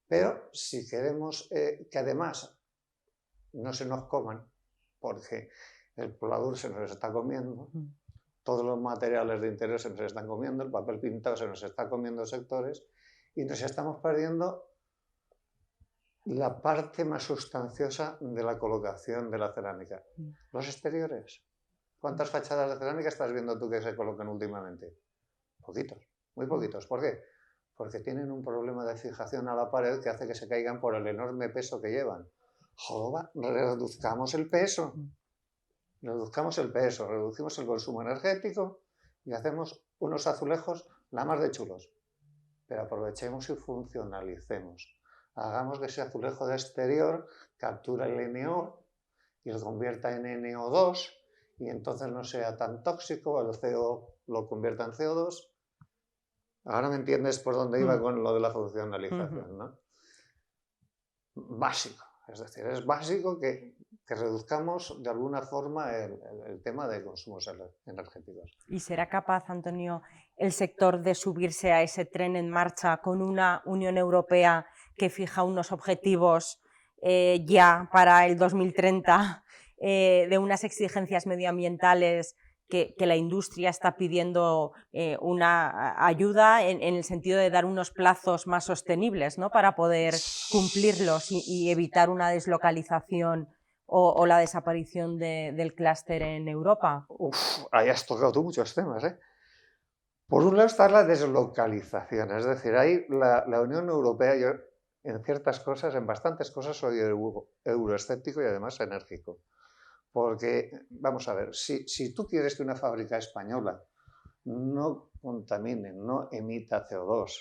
Pero si queremos que además no se nos coman, porque el pladur se nos está comiendo, todos los materiales de interior se nos están comiendo, el papel pintado se nos está comiendo sectores y nos estamos perdiendo la parte más sustanciosa de la colocación de la cerámica. Los exteriores. ¿Cuántas fachadas de cerámica estás viendo tú que se colocan últimamente? Poquitos, muy poquitos. ¿Por qué? Porque tienen un problema de fijación a la pared que hace que se caigan por el enorme peso que llevan. ¡Joder! Reduzcamos el peso. Reduzcamos el peso, reducimos el consumo energético y hacemos unos azulejos la más de chulos. Pero aprovechemos y funcionalicemos. Hagamos que ese azulejo de exterior capture el NO y lo convierta en NO2 y entonces no sea tan tóxico, el CO lo convierta en CO2. Ahora me entiendes por dónde iba con lo de la funcionalización, ¿no? Básico, es decir, es básico que reduzcamos de alguna forma el tema de consumos energéticos. ¿Y será capaz, Antonio, el sector de subirse a ese tren en marcha con una Unión Europea que fija unos objetivos ya para el 2030 de unas exigencias medioambientales que la industria está pidiendo una ayuda en el sentido de dar unos plazos más sostenibles, ¿no?, para poder cumplirlos y evitar una deslocalización o la desaparición del clúster en Europa. Uf, ahí has tocado tú muchos temas, ¿eh? Por un lado está la deslocalización, es decir, ahí la Unión Europea, yo en ciertas cosas, en bastantes cosas soy euroescéptico y además enérgico. Porque, vamos a ver, si tú quieres que una fábrica española no contamine, no emita CO2,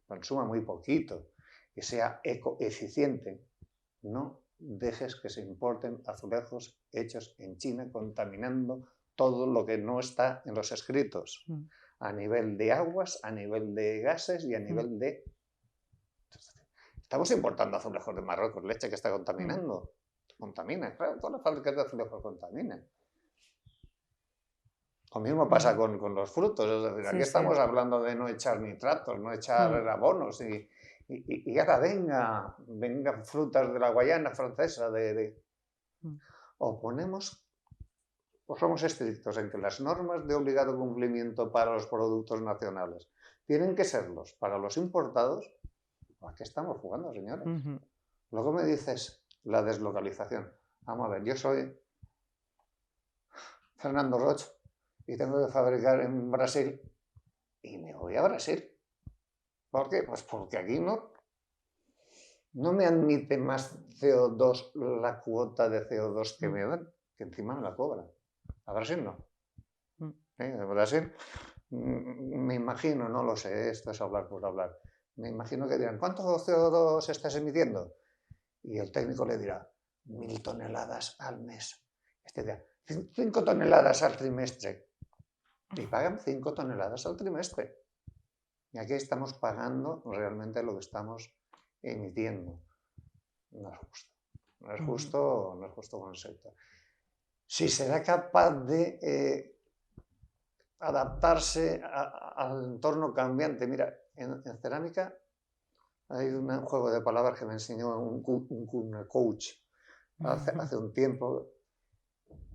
consuma muy poquito y sea ecoeficiente, no dejes que se importen azulejos hechos en China contaminando todo lo que no está en los escritos, a nivel de aguas, a nivel de gases y a nivel de... Estamos importando azulejos de Marruecos, leche que está contaminando. Contamina, claro, todas las fábricas de azulejos contaminan. Lo mismo pasa con los frutos, es decir, aquí estamos hablando de no echar nitratos, no echar abonos y ahora venga frutas de la Guayana francesa, o somos estrictos en que las normas de obligado cumplimiento para los productos nacionales tienen que serlos para los importados. ¿A qué estamos jugando, señores? Luego me dices la deslocalización. Vamos a ver, yo soy Fernando Roch y tengo que fabricar en Brasil y me voy a Brasil. ¿Por qué? Pues porque aquí no me admite más CO2 la cuota de CO2 que me dan, que encima me la cobran. A Brasil no. A Brasil, me imagino, no lo sé, esto es hablar por hablar, me imagino que dirán, ¿cuánto CO2 estás emitiendo? Y el técnico le dirá, 1000 toneladas al mes. Este dirá, 5 toneladas al trimestre. Y pagan 5 toneladas al trimestre. Y aquí estamos pagando realmente lo que estamos emitiendo. No es justo. No es justo, no es justo con el sector. Si será capaz de adaptarse al entorno cambiante. Mira, en cerámica hay un juego de palabras que me enseñó un coach hace un tiempo.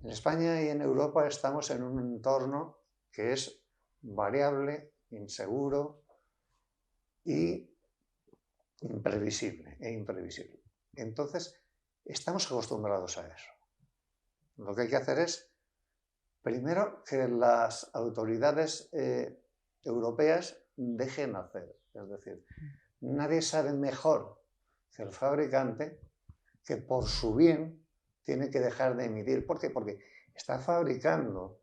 En España y en Europa estamos en un entorno que es variable, inseguro y imprevisible. Entonces, estamos acostumbrados a eso. Lo que hay que hacer es, primero, que las autoridades europeas dejen hacer. Es decir, nadie sabe mejor que el fabricante que por su bien tiene que dejar de emitir. ¿Por qué? Porque está fabricando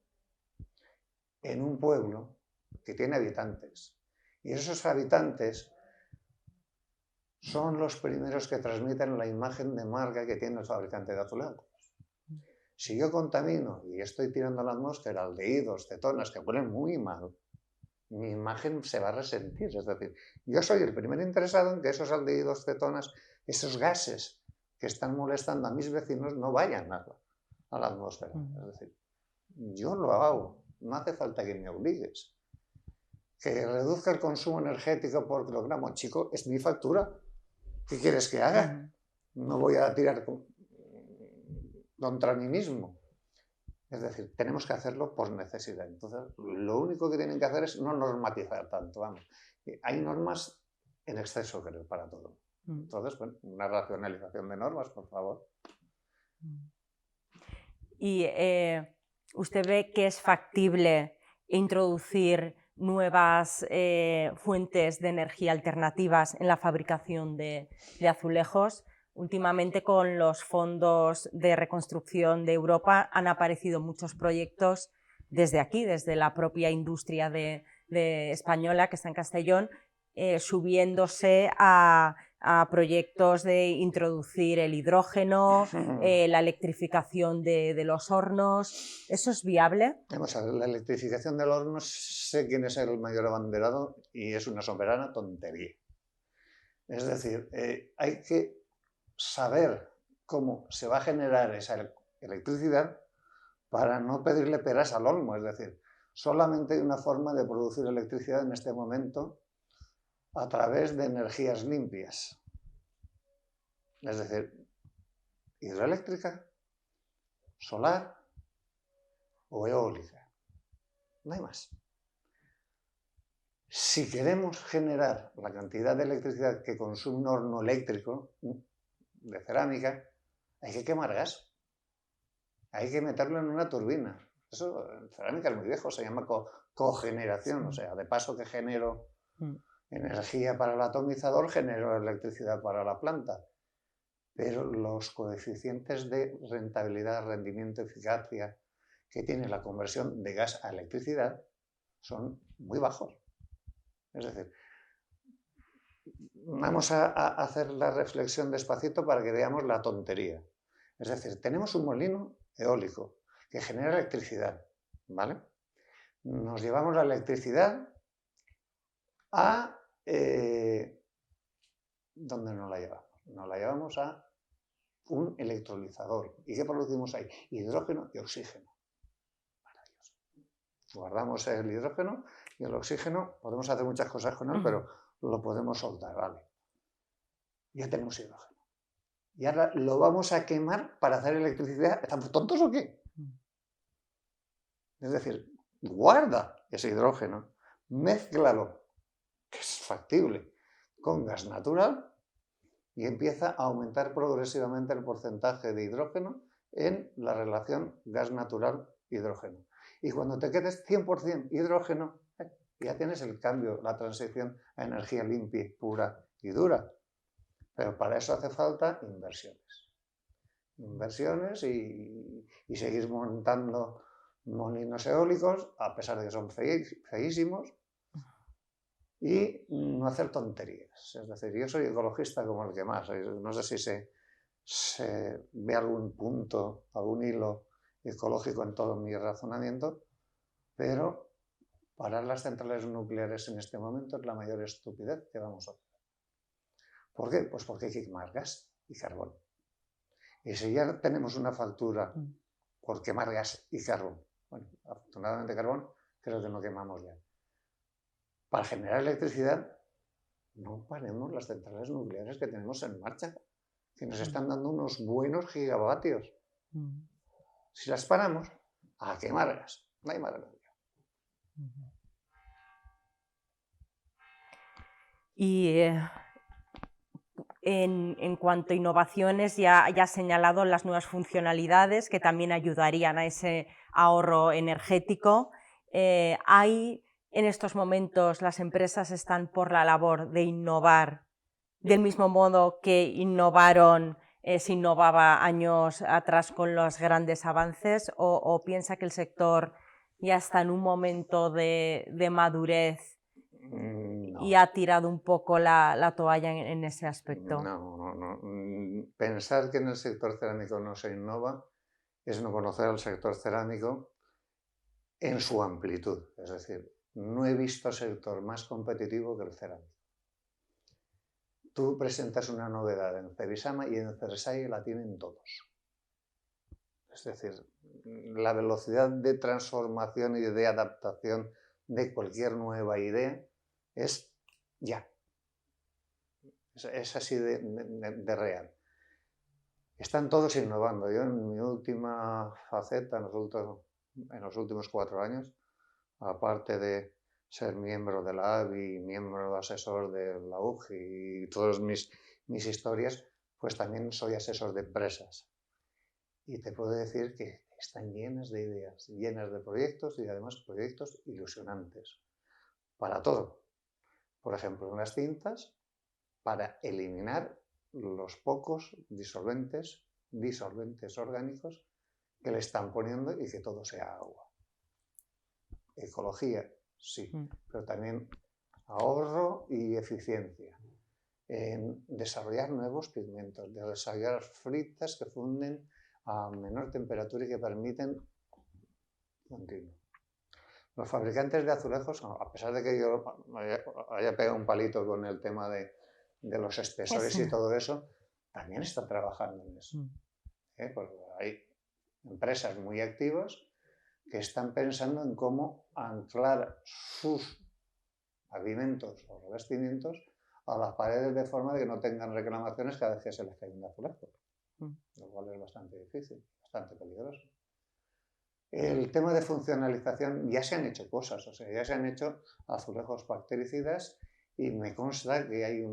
en un pueblo que tiene habitantes. Y esos habitantes son los primeros que transmiten la imagen de marca que tiene el fabricante de azulejos. Si yo contamino y estoy tirando a la atmósfera aldehídos, cetonas que huelen muy mal, mi imagen se va a resentir. Es decir, yo soy el primer interesado en que esos aldehídos, cetonas, esos gases que están molestando a mis vecinos no vayan a la atmósfera. Es decir, yo lo hago, no hace falta que me obligues. Que reduzca el consumo energético por kilogramo, chico, es mi factura. ¿Qué quieres que haga? No voy a tirar contra mí mismo. Es decir, tenemos que hacerlo por necesidad. Entonces, lo único que tienen que hacer es no normatizar tanto. Vamos. Hay normas en exceso, creo, para todo. Entonces, bueno, una racionalización de normas, por favor. ¿Y usted ve que es factible introducir nuevas fuentes de energía alternativas en la fabricación de azulejos? Últimamente, con los fondos de reconstrucción de Europa, han aparecido muchos proyectos desde aquí, desde la propia industria española que está en Castellón, subiéndose a proyectos de introducir el hidrógeno, la electrificación de los hornos. ¿Eso es viable? Vamos a ver, la electrificación del horno, sé quién es el mayor abanderado y es una soberana tontería. Es decir, hay que saber cómo se va a generar esa electricidad para no pedirle peras al olmo. Es decir, solamente hay una forma de producir electricidad en este momento a través de energías limpias. Es decir, hidroeléctrica, solar o eólica. No hay más. Si queremos generar la cantidad de electricidad que consume un horno eléctrico de cerámica, hay que quemar gas. Hay que meterlo en una turbina. Eso en cerámica es muy viejo, se llama cogeneración. O sea, de paso que genero energía para el atomizador, genero electricidad para la planta. Pero los coeficientes de rentabilidad, rendimiento, eficacia que tiene la conversión de gas a electricidad son muy bajos. Es decir, vamos a hacer la reflexión despacito para que veamos la tontería. Es decir, tenemos un molino eólico que genera electricidad, ¿vale? Nos llevamos la electricidad a... ¿dónde nos la llevamos? Nos la llevamos a un electrolizador. ¿Y qué producimos ahí? Hidrógeno y oxígeno. Maravilloso. Guardamos el hidrógeno y el oxígeno, podemos hacer muchas cosas con él, pero lo podemos soltar, ¿vale? Ya tenemos hidrógeno. Y ahora lo vamos a quemar para hacer electricidad. ¿Estamos tontos o qué? Es decir, guarda ese hidrógeno, mézclalo, que es factible, con gas natural y empieza a aumentar progresivamente el porcentaje de hidrógeno en la relación gas natural-hidrógeno. Y cuando te quedes 100% hidrógeno, ya tienes el cambio, la transición a energía limpia, pura y dura. Pero para eso hace falta inversiones. Inversiones y seguir montando molinos eólicos, a pesar de que son feísimos, y no hacer tonterías. Es decir, yo soy ecologista como el que más. No sé si se ve algún punto, algún hilo ecológico en todo mi razonamiento, pero parar las centrales nucleares en este momento es la mayor estupidez que vamos a hacer. ¿Por qué? Pues porque hay que quemar gas y carbón. Y si ya tenemos una factura por quemar gas y carbón, bueno, afortunadamente carbón creo que no quemamos ya. Para generar electricidad, no paremos las centrales nucleares que tenemos en marcha, que nos están dando unos buenos gigavatios. Si las paramos, a quemar gas. No hay más remedio. Y en cuanto a innovaciones, ya has señalado las nuevas funcionalidades que también ayudarían a ese ahorro energético. ¿Hay en estos momentos las empresas están por la labor de innovar del mismo modo que se innovaba años atrás con los grandes avances, o piensa que el sector ya está en un momento de madurez y ha tirado un poco la toalla en ese aspecto? No. Pensar que en el sector cerámico no se innova es no conocer al sector cerámico en su amplitud. Es decir, no he visto sector más competitivo que el cerámico. Tú presentas una novedad en Cerisama y en Cersei la tienen todos. Es decir, la velocidad de transformación y de adaptación de cualquier nueva idea es ya. Es así de real. Están todos innovando. Yo en mi última faceta, en los últimos 4 años, aparte de ser miembro de la ABI, miembro asesor de la UGI y todas mis historias, pues también soy asesor de empresas. Y te puedo decir que están llenas de ideas, llenas de proyectos y además proyectos ilusionantes. Para todo. Por ejemplo, en las cintas, para eliminar los pocos disolventes orgánicos que le están poniendo y que todo sea agua. Ecología, sí, pero también ahorro y eficiencia. En desarrollar nuevos pigmentos, de desarrollar fritas que funden a menor temperatura y que permiten continuo. Los fabricantes de azulejos, a pesar de que yo haya pegado un palito con el tema de los espesores y todo eso, también están trabajando en eso. Porque hay empresas muy activas que están pensando en cómo anclar sus pavimentos o revestimientos a las paredes de forma de que no tengan reclamaciones cada vez que se les cae un azulejo, lo cual es bastante difícil, bastante peligroso. El tema de funcionalización, ya se han hecho cosas, o sea, ya se han hecho azulejos bactericidas y me consta que hay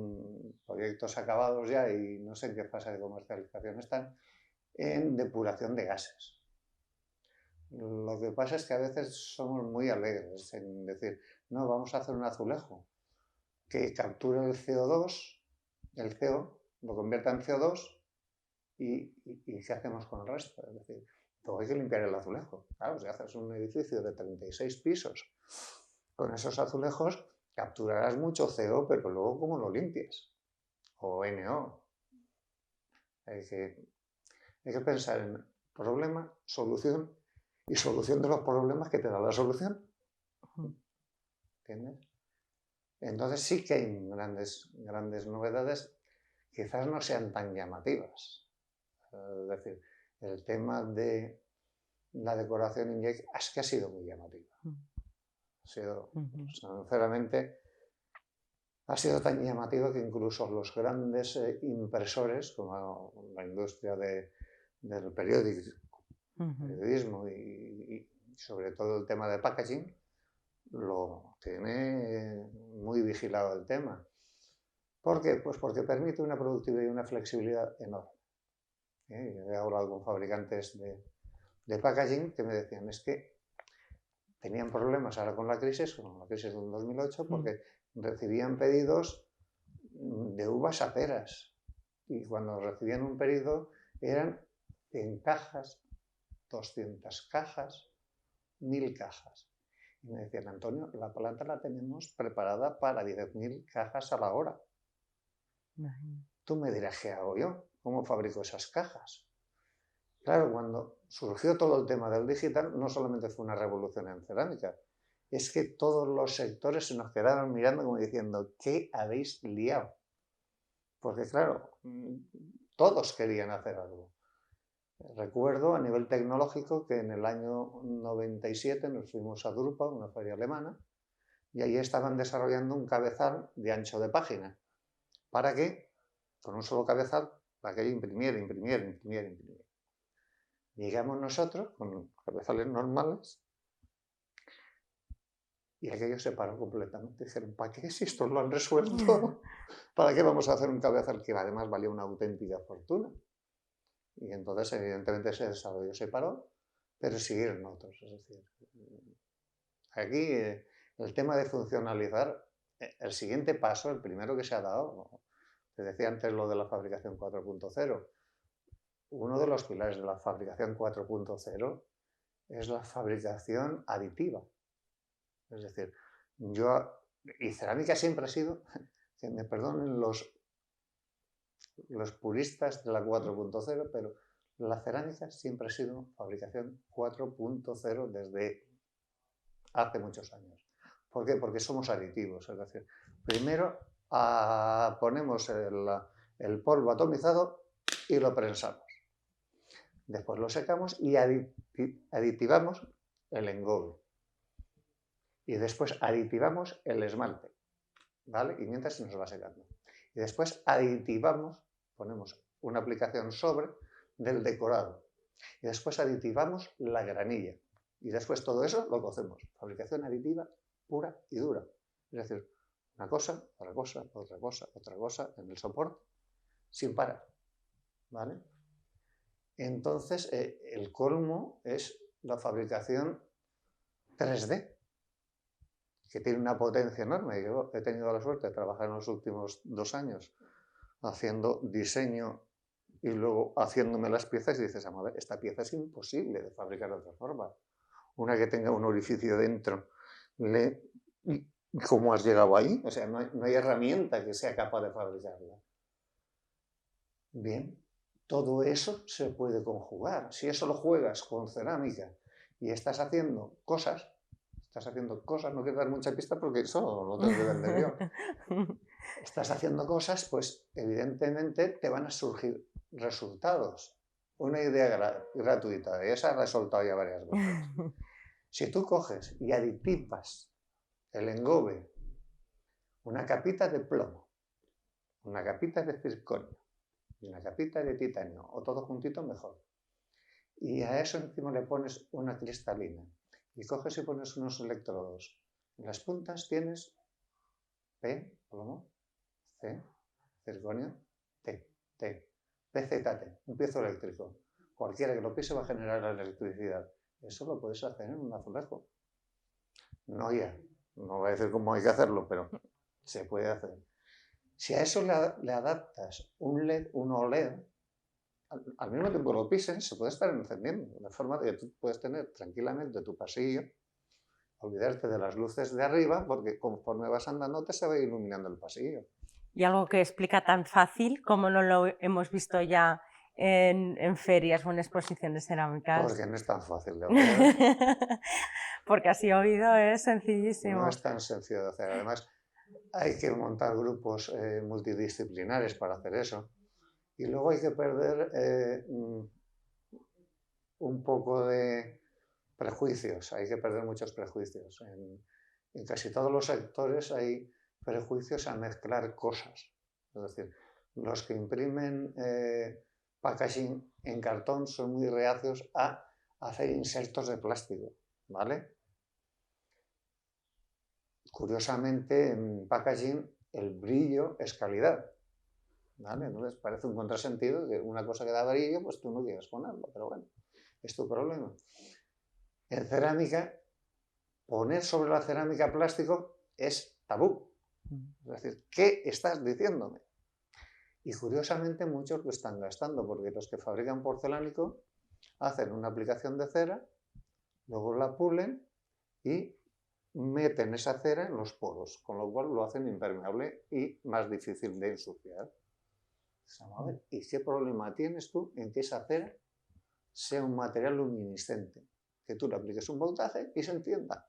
proyectos acabados ya y no sé en qué fase de comercialización están, en depuración de gases. Lo que pasa es que a veces somos muy alegres en decir, no, vamos a hacer un azulejo que capture el CO2, el CO, lo convierta en CO2 y ¿qué hacemos con el resto? Es decir, luego hay que limpiar el azulejo. Claro, si haces un edificio de 36 pisos con esos azulejos, capturarás mucho CO, pero luego ¿cómo lo limpias? O NO. Hay que pensar en problema, solución y solución de los problemas que te da la solución. ¿Entiendes? Entonces sí que hay grandes novedades, quizás no sean tan llamativas. Es decir, el tema de la decoración Inject es que ha sido muy llamativa. Ha sido, sinceramente, ha sido tan llamativo que incluso los grandes impresores, como la industria del periodismo y sobre todo el tema de packaging, lo tiene muy vigilado el tema. ¿Por qué? Pues porque permite una productividad y una flexibilidad enorme. He hablado con fabricantes de packaging que me decían, es que tenían problemas ahora con la crisis del 2008, porque recibían pedidos de uvas a peras. Y cuando recibían un pedido eran en cajas, 200 cajas, 1000 cajas. Y me decían, Antonio, la planta la tenemos preparada para 10.000 cajas a la hora. Tú me dirás, ¿qué hago yo? ¿Cómo fabrico esas cajas? Claro, cuando surgió todo el tema del digital, no solamente fue una revolución en cerámica, es que todos los sectores se nos quedaron mirando como diciendo, ¿qué habéis liado? Porque claro, todos querían hacer algo. Recuerdo a nivel tecnológico que en el año 97 nos fuimos a Drupa, una feria alemana, y allí estaban desarrollando un cabezal de ancho de página, para que, con un solo cabezal, para que imprimiera. Llegamos nosotros con cabezales normales y aquello se paró completamente. Dijeron, ¿para qué si esto lo han resuelto? ¿Para qué vamos a hacer un cabezal que además valía una auténtica fortuna? Y entonces, evidentemente, ese desarrollo se paró, pero siguieron otros. Es decir, aquí el tema de funcionalizar, el siguiente paso, el primero que se ha dado, te decía antes lo de la fabricación 4.0, uno de los pilares de la fabricación 4.0 es la fabricación aditiva. Es decir, y cerámica siempre ha sido, que me perdonen los puristas de la 4.0, pero la cerámica siempre ha sido fabricación 4.0 desde hace muchos años. ¿Por qué? Porque somos aditivos, es decir, primero ponemos el polvo atomizado y lo prensamos. Después lo secamos y aditivamos el engobe. Y después aditivamos el esmalte, ¿vale? Y mientras se nos va secando. Y después aditivamos, ponemos una aplicación sobre del decorado. Y después aditivamos la granilla. Y después todo eso lo cocemos. Fabricación aditiva pura y dura. Es decir, una cosa, otra cosa, otra cosa, otra cosa en el soporte, sin parar, ¿vale? Entonces, el colmo es la fabricación 3D, que tiene una potencia enorme. Yo he tenido la suerte de trabajar en los últimos 2 años haciendo diseño y luego haciéndome las piezas y dices, a ver, esta pieza es imposible de fabricar de otra forma. Una que tenga un orificio dentro. ¿Cómo has llegado ahí? O sea, no hay herramienta que sea capaz de fabricarla. Bien, todo eso se puede conjugar. Si eso lo juegas con cerámica y estás haciendo cosas, no quiero dar mucha pista porque eso lo tengo que vender yo. Estás haciendo cosas, pues evidentemente te van a surgir resultados. Una idea gratuita, y esa la he soltado ya varias veces. Si tú coges y aditivas el engobe, una capita de plomo, una capita de circonio y una capita de titanio, o todo juntito mejor, y a eso encima le pones una cristalina y coges y pones unos electrodos. En las puntas tienes P, plomo, C, circonio, T, PZT, un piezo eléctrico. Cualquiera que lo pise va a generar la electricidad. Eso lo puedes hacer en un azulejo. No voy a decir cómo hay que hacerlo, pero se puede hacer. Si a eso le adaptas un LED, un OLED, al mismo tiempo que lo pises, se puede estar encendiendo, de forma que tú puedes tener tranquilamente tu pasillo, olvidarte de las luces de arriba, porque conforme vas andando te se va iluminando el pasillo. Y algo que explica tan fácil como no lo hemos visto ya en ferias o en exposiciones cerámicas. Porque no es tan fácil de hacer. Porque así oído es sencillísimo. No es tan sencillo de hacer. Además, hay que montar grupos multidisciplinares para hacer eso. Y luego hay que perder un poco de prejuicios. Hay que perder muchos prejuicios. En casi todos los sectores hay prejuicios a mezclar cosas. Es decir, los que imprimen packaging en cartón son muy reacios a hacer insertos de plástico, ¿vale? Curiosamente, en packaging el brillo es calidad, ¿vale? Entonces parece un contrasentido que una cosa que da brillo, pues tú no quieres ponerlo, pero bueno, es tu problema. En cerámica, poner sobre la cerámica plástico es tabú. Es decir, ¿qué estás diciéndome? Y curiosamente muchos lo están gastando, porque los que fabrican porcelánico hacen una aplicación de cera, luego la pulen y meten esa cera en los poros, con lo cual lo hacen impermeable y más difícil de ensuciar. Vamos a ver, ¿y qué problema tienes tú en que esa cera sea un material luminiscente? Que tú le apliques un voltaje y se encienda.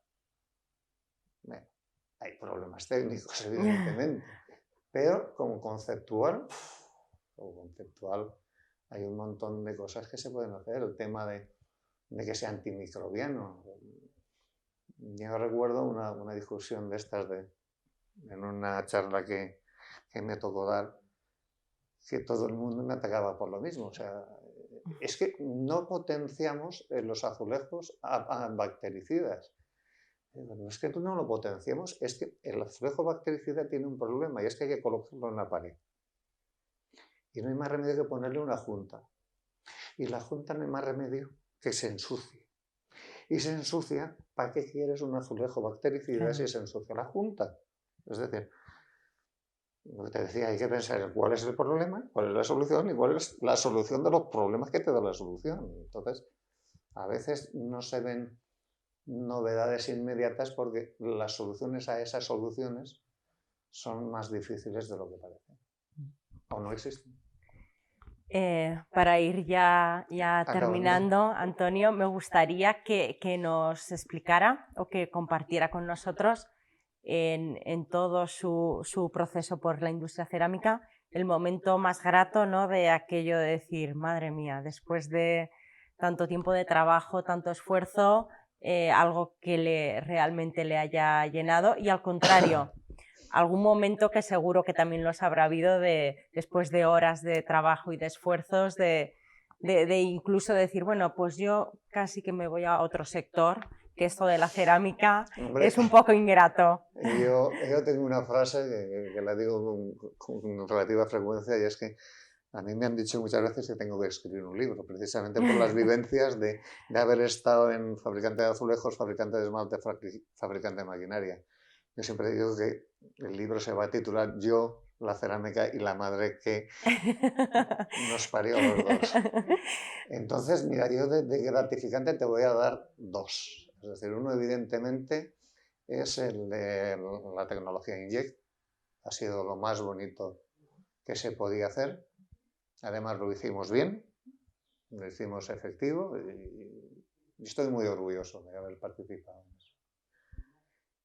Bueno, hay problemas técnicos, evidentemente, pero como conceptual hay un montón de cosas que se pueden hacer. El tema de que sea antimicrobiano. Yo recuerdo una discusión de estas en una charla que me tocó dar, que todo el mundo me atacaba por lo mismo. O sea, es que no potenciamos los azulejos a bactericidas. No es que tú no lo potenciamos, es que el azulejo bactericida tiene un problema y es que hay que colocarlo en la pared. Y no hay más remedio que ponerle una junta. Y la junta no hay más remedio que se ensucie. Y se ensucia, ¿para qué quieres un azulejo bactericida si se ensucia la junta? Es decir, lo que te decía, hay que pensar en cuál es el problema, cuál es la solución y cuál es la solución de los problemas que te da la solución. Entonces, a veces no se ven novedades inmediatas porque las soluciones a esas soluciones son más difíciles de lo que parecen. O no existen. Para ir ya terminando, Antonio, me gustaría que nos explicara o que compartiera con nosotros en todo su proceso por la industria cerámica el momento más grato, ¿no? De aquello de decir, madre mía, después de tanto tiempo de trabajo, tanto esfuerzo, algo que realmente le haya llenado, y al contrario, algún momento que seguro que también los habrá habido después de horas de trabajo y de esfuerzos, de incluso decir, bueno, pues yo casi que me voy a otro sector, que esto de la cerámica es un poco ingrato. Yo tengo una frase que la digo con relativa frecuencia, y es que a mí me han dicho muchas veces que tengo que escribir un libro, precisamente por las vivencias de haber estado en fabricante de azulejos, fabricante de esmalte, fabricante de maquinaria. Yo siempre digo que el libro se va a titular Yo, la cerámica y la madre que nos parió a los dos. Entonces, mira, yo de gratificante te voy a dar dos. Es decir, uno evidentemente es el de la tecnología Inject. Ha sido lo más bonito que se podía hacer. Además lo hicimos bien, lo hicimos efectivo y estoy muy orgulloso de haber participado en eso.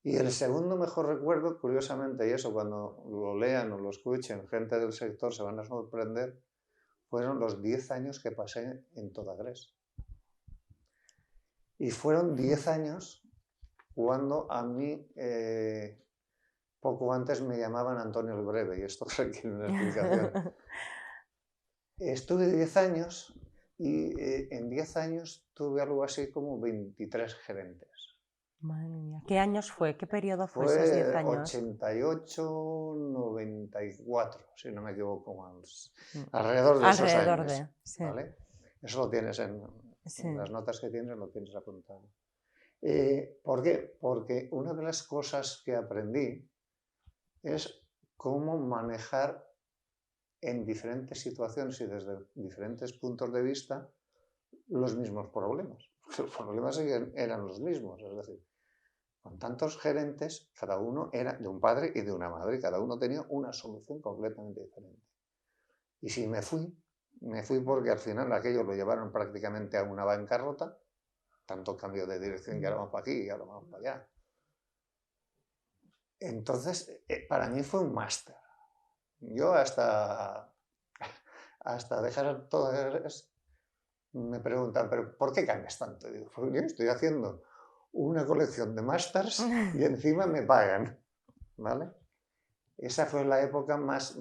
Y el segundo mejor recuerdo, curiosamente, y eso cuando lo lean o lo escuchen, gente del sector se van a sorprender, fueron los 10 años que pasé en Todagres. Y fueron 10 años cuando a mí, poco antes me llamaban Antonio el Breve, y esto requiere una explicación. Estuve 10 años y en 10 años tuve algo así como 23 gerentes. Madre mía. ¿Qué años fue? ¿Qué periodo fue esos 10 Fue años? 88, 94, si no me equivoco más. Alrededor de esos Alrededor años, de, sí. ¿vale? Eso lo tienes Sí. en las notas que tienes, lo tienes apuntado. ¿Por qué? Porque una de las cosas que aprendí es cómo manejar en diferentes situaciones y desde diferentes puntos de vista los mismos problemas. Los problemas eran los mismos, es decir, con tantos gerentes, cada uno era de un padre y de una madre, y cada uno tenía una solución completamente diferente. Y si me fui porque al final aquello lo llevaron prácticamente a una bancarrota, tanto cambio de dirección, y ahora vamos para aquí y ahora vamos para allá. Entonces, para mí fue un máster. Yo hasta dejar todo, me preguntan, ¿pero por qué cambias tanto? Y digo, pues yo estoy haciendo una colección de másters y encima me pagan, ¿vale? Esa fue la época más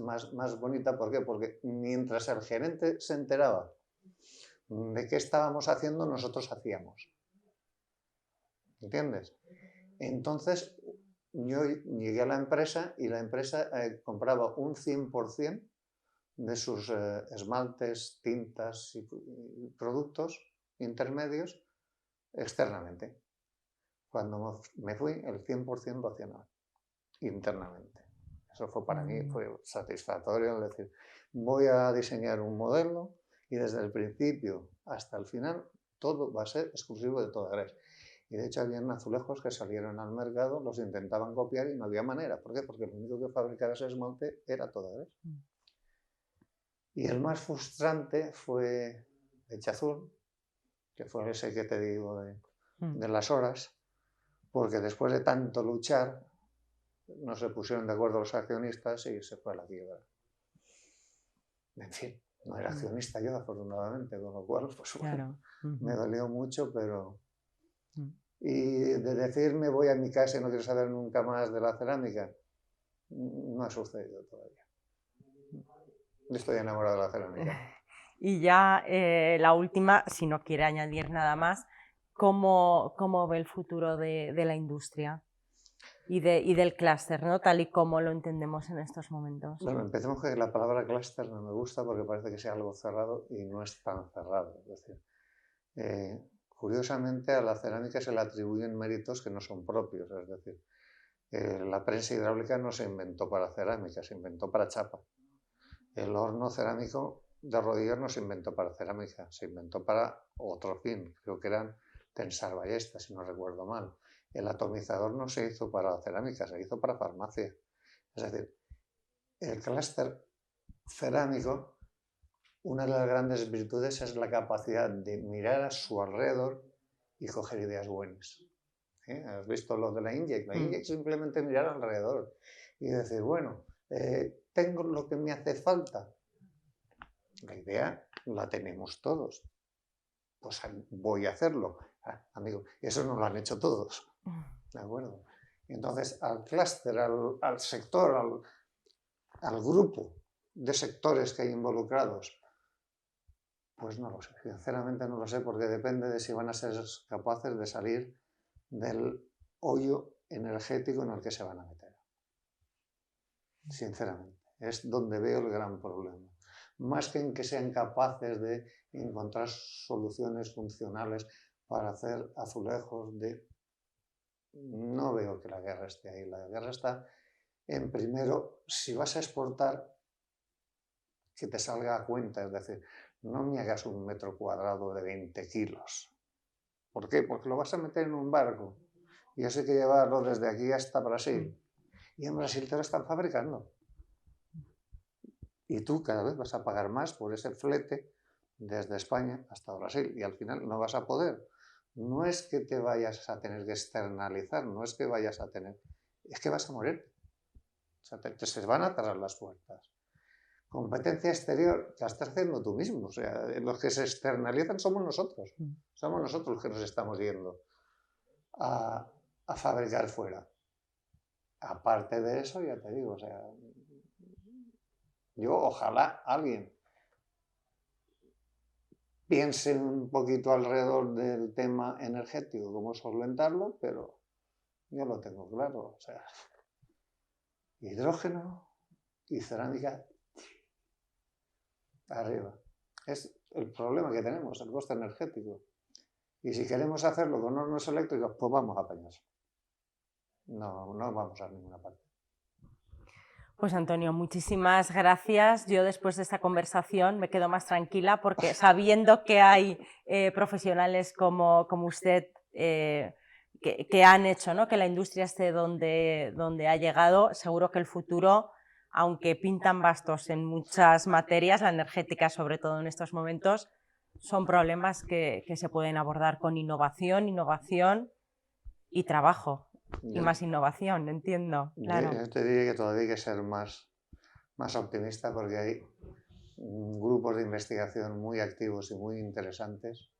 bonita. ¿Por qué? Porque mientras el gerente se enteraba de qué estábamos haciendo, nosotros hacíamos. ¿Entiendes? Entonces, yo llegué a la empresa y la empresa compraba un 100% de sus esmaltes, tintas y productos intermedios externamente. Cuando me fui, el 100% lo hacían internamente. Eso fue para mí, fue satisfactorio, es decir, voy a diseñar un modelo y desde el principio hasta el final todo va a ser exclusivo de Toda-Gres. Y de hecho habían azulejos que salieron al mercado, los intentaban copiar y no había manera. ¿Por qué? Porque lo único que fabricaba ese esmalte era Toda-Gres. Y el más frustrante fue Echazul, que fue ese que te digo de las horas, porque después de tanto luchar, no se pusieron de acuerdo los accionistas y se fue a la quiebra. En fin, no era accionista yo, afortunadamente, con lo cual, pues bueno, me dolió mucho, pero... Y de decir me voy a mi casa y no quiero saber nunca más de la cerámica, no ha sucedido todavía. Estoy enamorado de la cerámica. Y ya la última, si no quiere añadir nada más, ¿cómo ve el futuro de la industria y del clúster, ¿no? Tal y como lo entendemos en estos momentos? Bueno, empecemos que la palabra clúster no me gusta porque parece que sea algo cerrado y no es tan cerrado. Es decir, curiosamente a la cerámica se le atribuyen méritos que no son propios. Es decir, la prensa hidráulica no se inventó para cerámica, se inventó para chapa. El horno cerámico de rodillos no se inventó para cerámica, se inventó para otro fin. Creo que eran tensar ballestas, si no recuerdo mal. El atomizador no se hizo para cerámica, se hizo para farmacia. Es decir, el clúster cerámico, una de las grandes virtudes es la capacidad de mirar a su alrededor y coger ideas buenas. ¿Has visto lo de la INGEC? La INGEC simplemente mirar alrededor y decir, bueno, tengo lo que me hace falta. La idea la tenemos todos. Pues voy a hacerlo. Amigo, eso no lo han hecho todos. ¿De acuerdo? Entonces, al clúster, al sector, al grupo de sectores que hay involucrados, pues no lo sé. Sinceramente no lo sé porque depende de si van a ser capaces de salir del hoyo energético en el que se van a meter. Sinceramente, es donde veo el gran problema. Más que en que sean capaces de encontrar soluciones funcionales para hacer azulejos No veo que la guerra esté ahí. La guerra está en, primero, si vas a exportar, que te salga a cuenta. Es decir, no me hagas un metro cuadrado de 20 kilos. ¿Por qué? Porque lo vas a meter en un barco y eso hay que llevarlo desde aquí hasta Brasil. Y en Brasil te lo están fabricando. Y tú cada vez vas a pagar más por ese flete desde España hasta Brasil y al final no vas a poder. No es que te vayas a tener que externalizar, no es que vayas a tener... Es que vas a morir. O sea, se van a cerrar las puertas. Competencia exterior la estás haciendo tú mismo. O sea, los que se externalizan somos nosotros. Somos nosotros los que nos estamos yendo a fabricar fuera. Aparte de eso, ya te digo, o sea... Yo, ojalá alguien piense un poquito alrededor del tema energético, cómo solventarlo, pero yo lo tengo claro. O sea, hidrógeno y cerámica arriba. Es el problema que tenemos, el coste energético. Y si queremos hacerlo con hornos eléctricos, pues vamos a apañar. No vamos a ninguna parte. Pues Antonio, muchísimas gracias. Yo después de esta conversación me quedo más tranquila porque sabiendo que hay profesionales como usted que han hecho, ¿no?, que la industria esté donde ha llegado, seguro que el futuro, aunque pintan bastos en muchas materias, la energética sobre todo en estos momentos, son problemas que se pueden abordar con innovación y trabajo. Y más innovación, entiendo, claro. Yo te diría que todavía hay que ser más optimista porque hay grupos de investigación muy activos y muy interesantes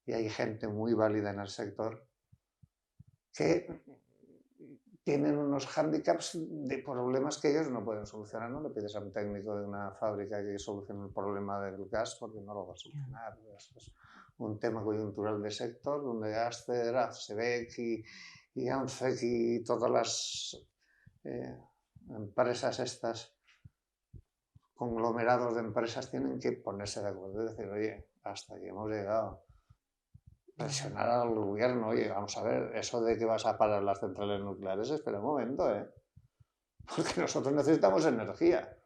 y hay gente muy válida en el sector que tienen unos hándicaps de problemas que ellos no pueden solucionar. No le pides a un técnico de una fábrica que solucione el problema del gas porque no lo va a solucionar. Es un tema coyuntural del sector donde Aster, ACEBEC y ANCEC y todas las empresas estas, conglomerados de empresas, tienen que ponerse de acuerdo y decir, oye, hasta aquí hemos llegado. Presionar al gobierno, oye, vamos a ver, eso de que vas a parar las centrales nucleares, espera un momento, porque nosotros necesitamos energía.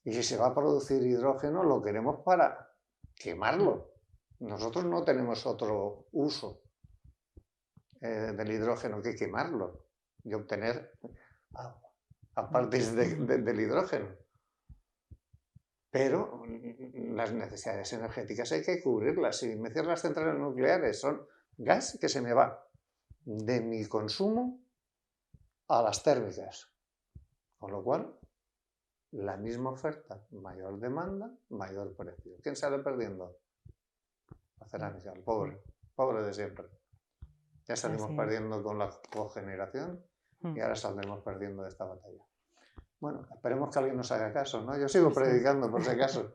Y si se va a producir hidrógeno, lo queremos para quemarlo. Nosotros no tenemos otro uso del hidrógeno que quemarlo y obtener aparte del hidrógeno. Pero las necesidades energéticas hay que cubrirlas. Si me cierran las centrales nucleares, son gas que se me va de mi consumo a las térmicas. Con lo cual, la misma oferta, mayor demanda, mayor precio. ¿Quién sale perdiendo? La cerámica, el pobre de siempre. Ya salimos perdiendo con la cogeneración y ahora saldremos perdiendo de esta batalla. Bueno, esperemos que alguien nos haga caso, ¿no? Yo sigo predicando por si acaso.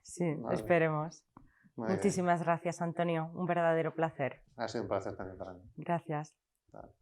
Sí, vale. Esperemos. Muchísimas gracias, Antonio. Un verdadero placer. Ha sido un placer también para mí. Gracias. Vale.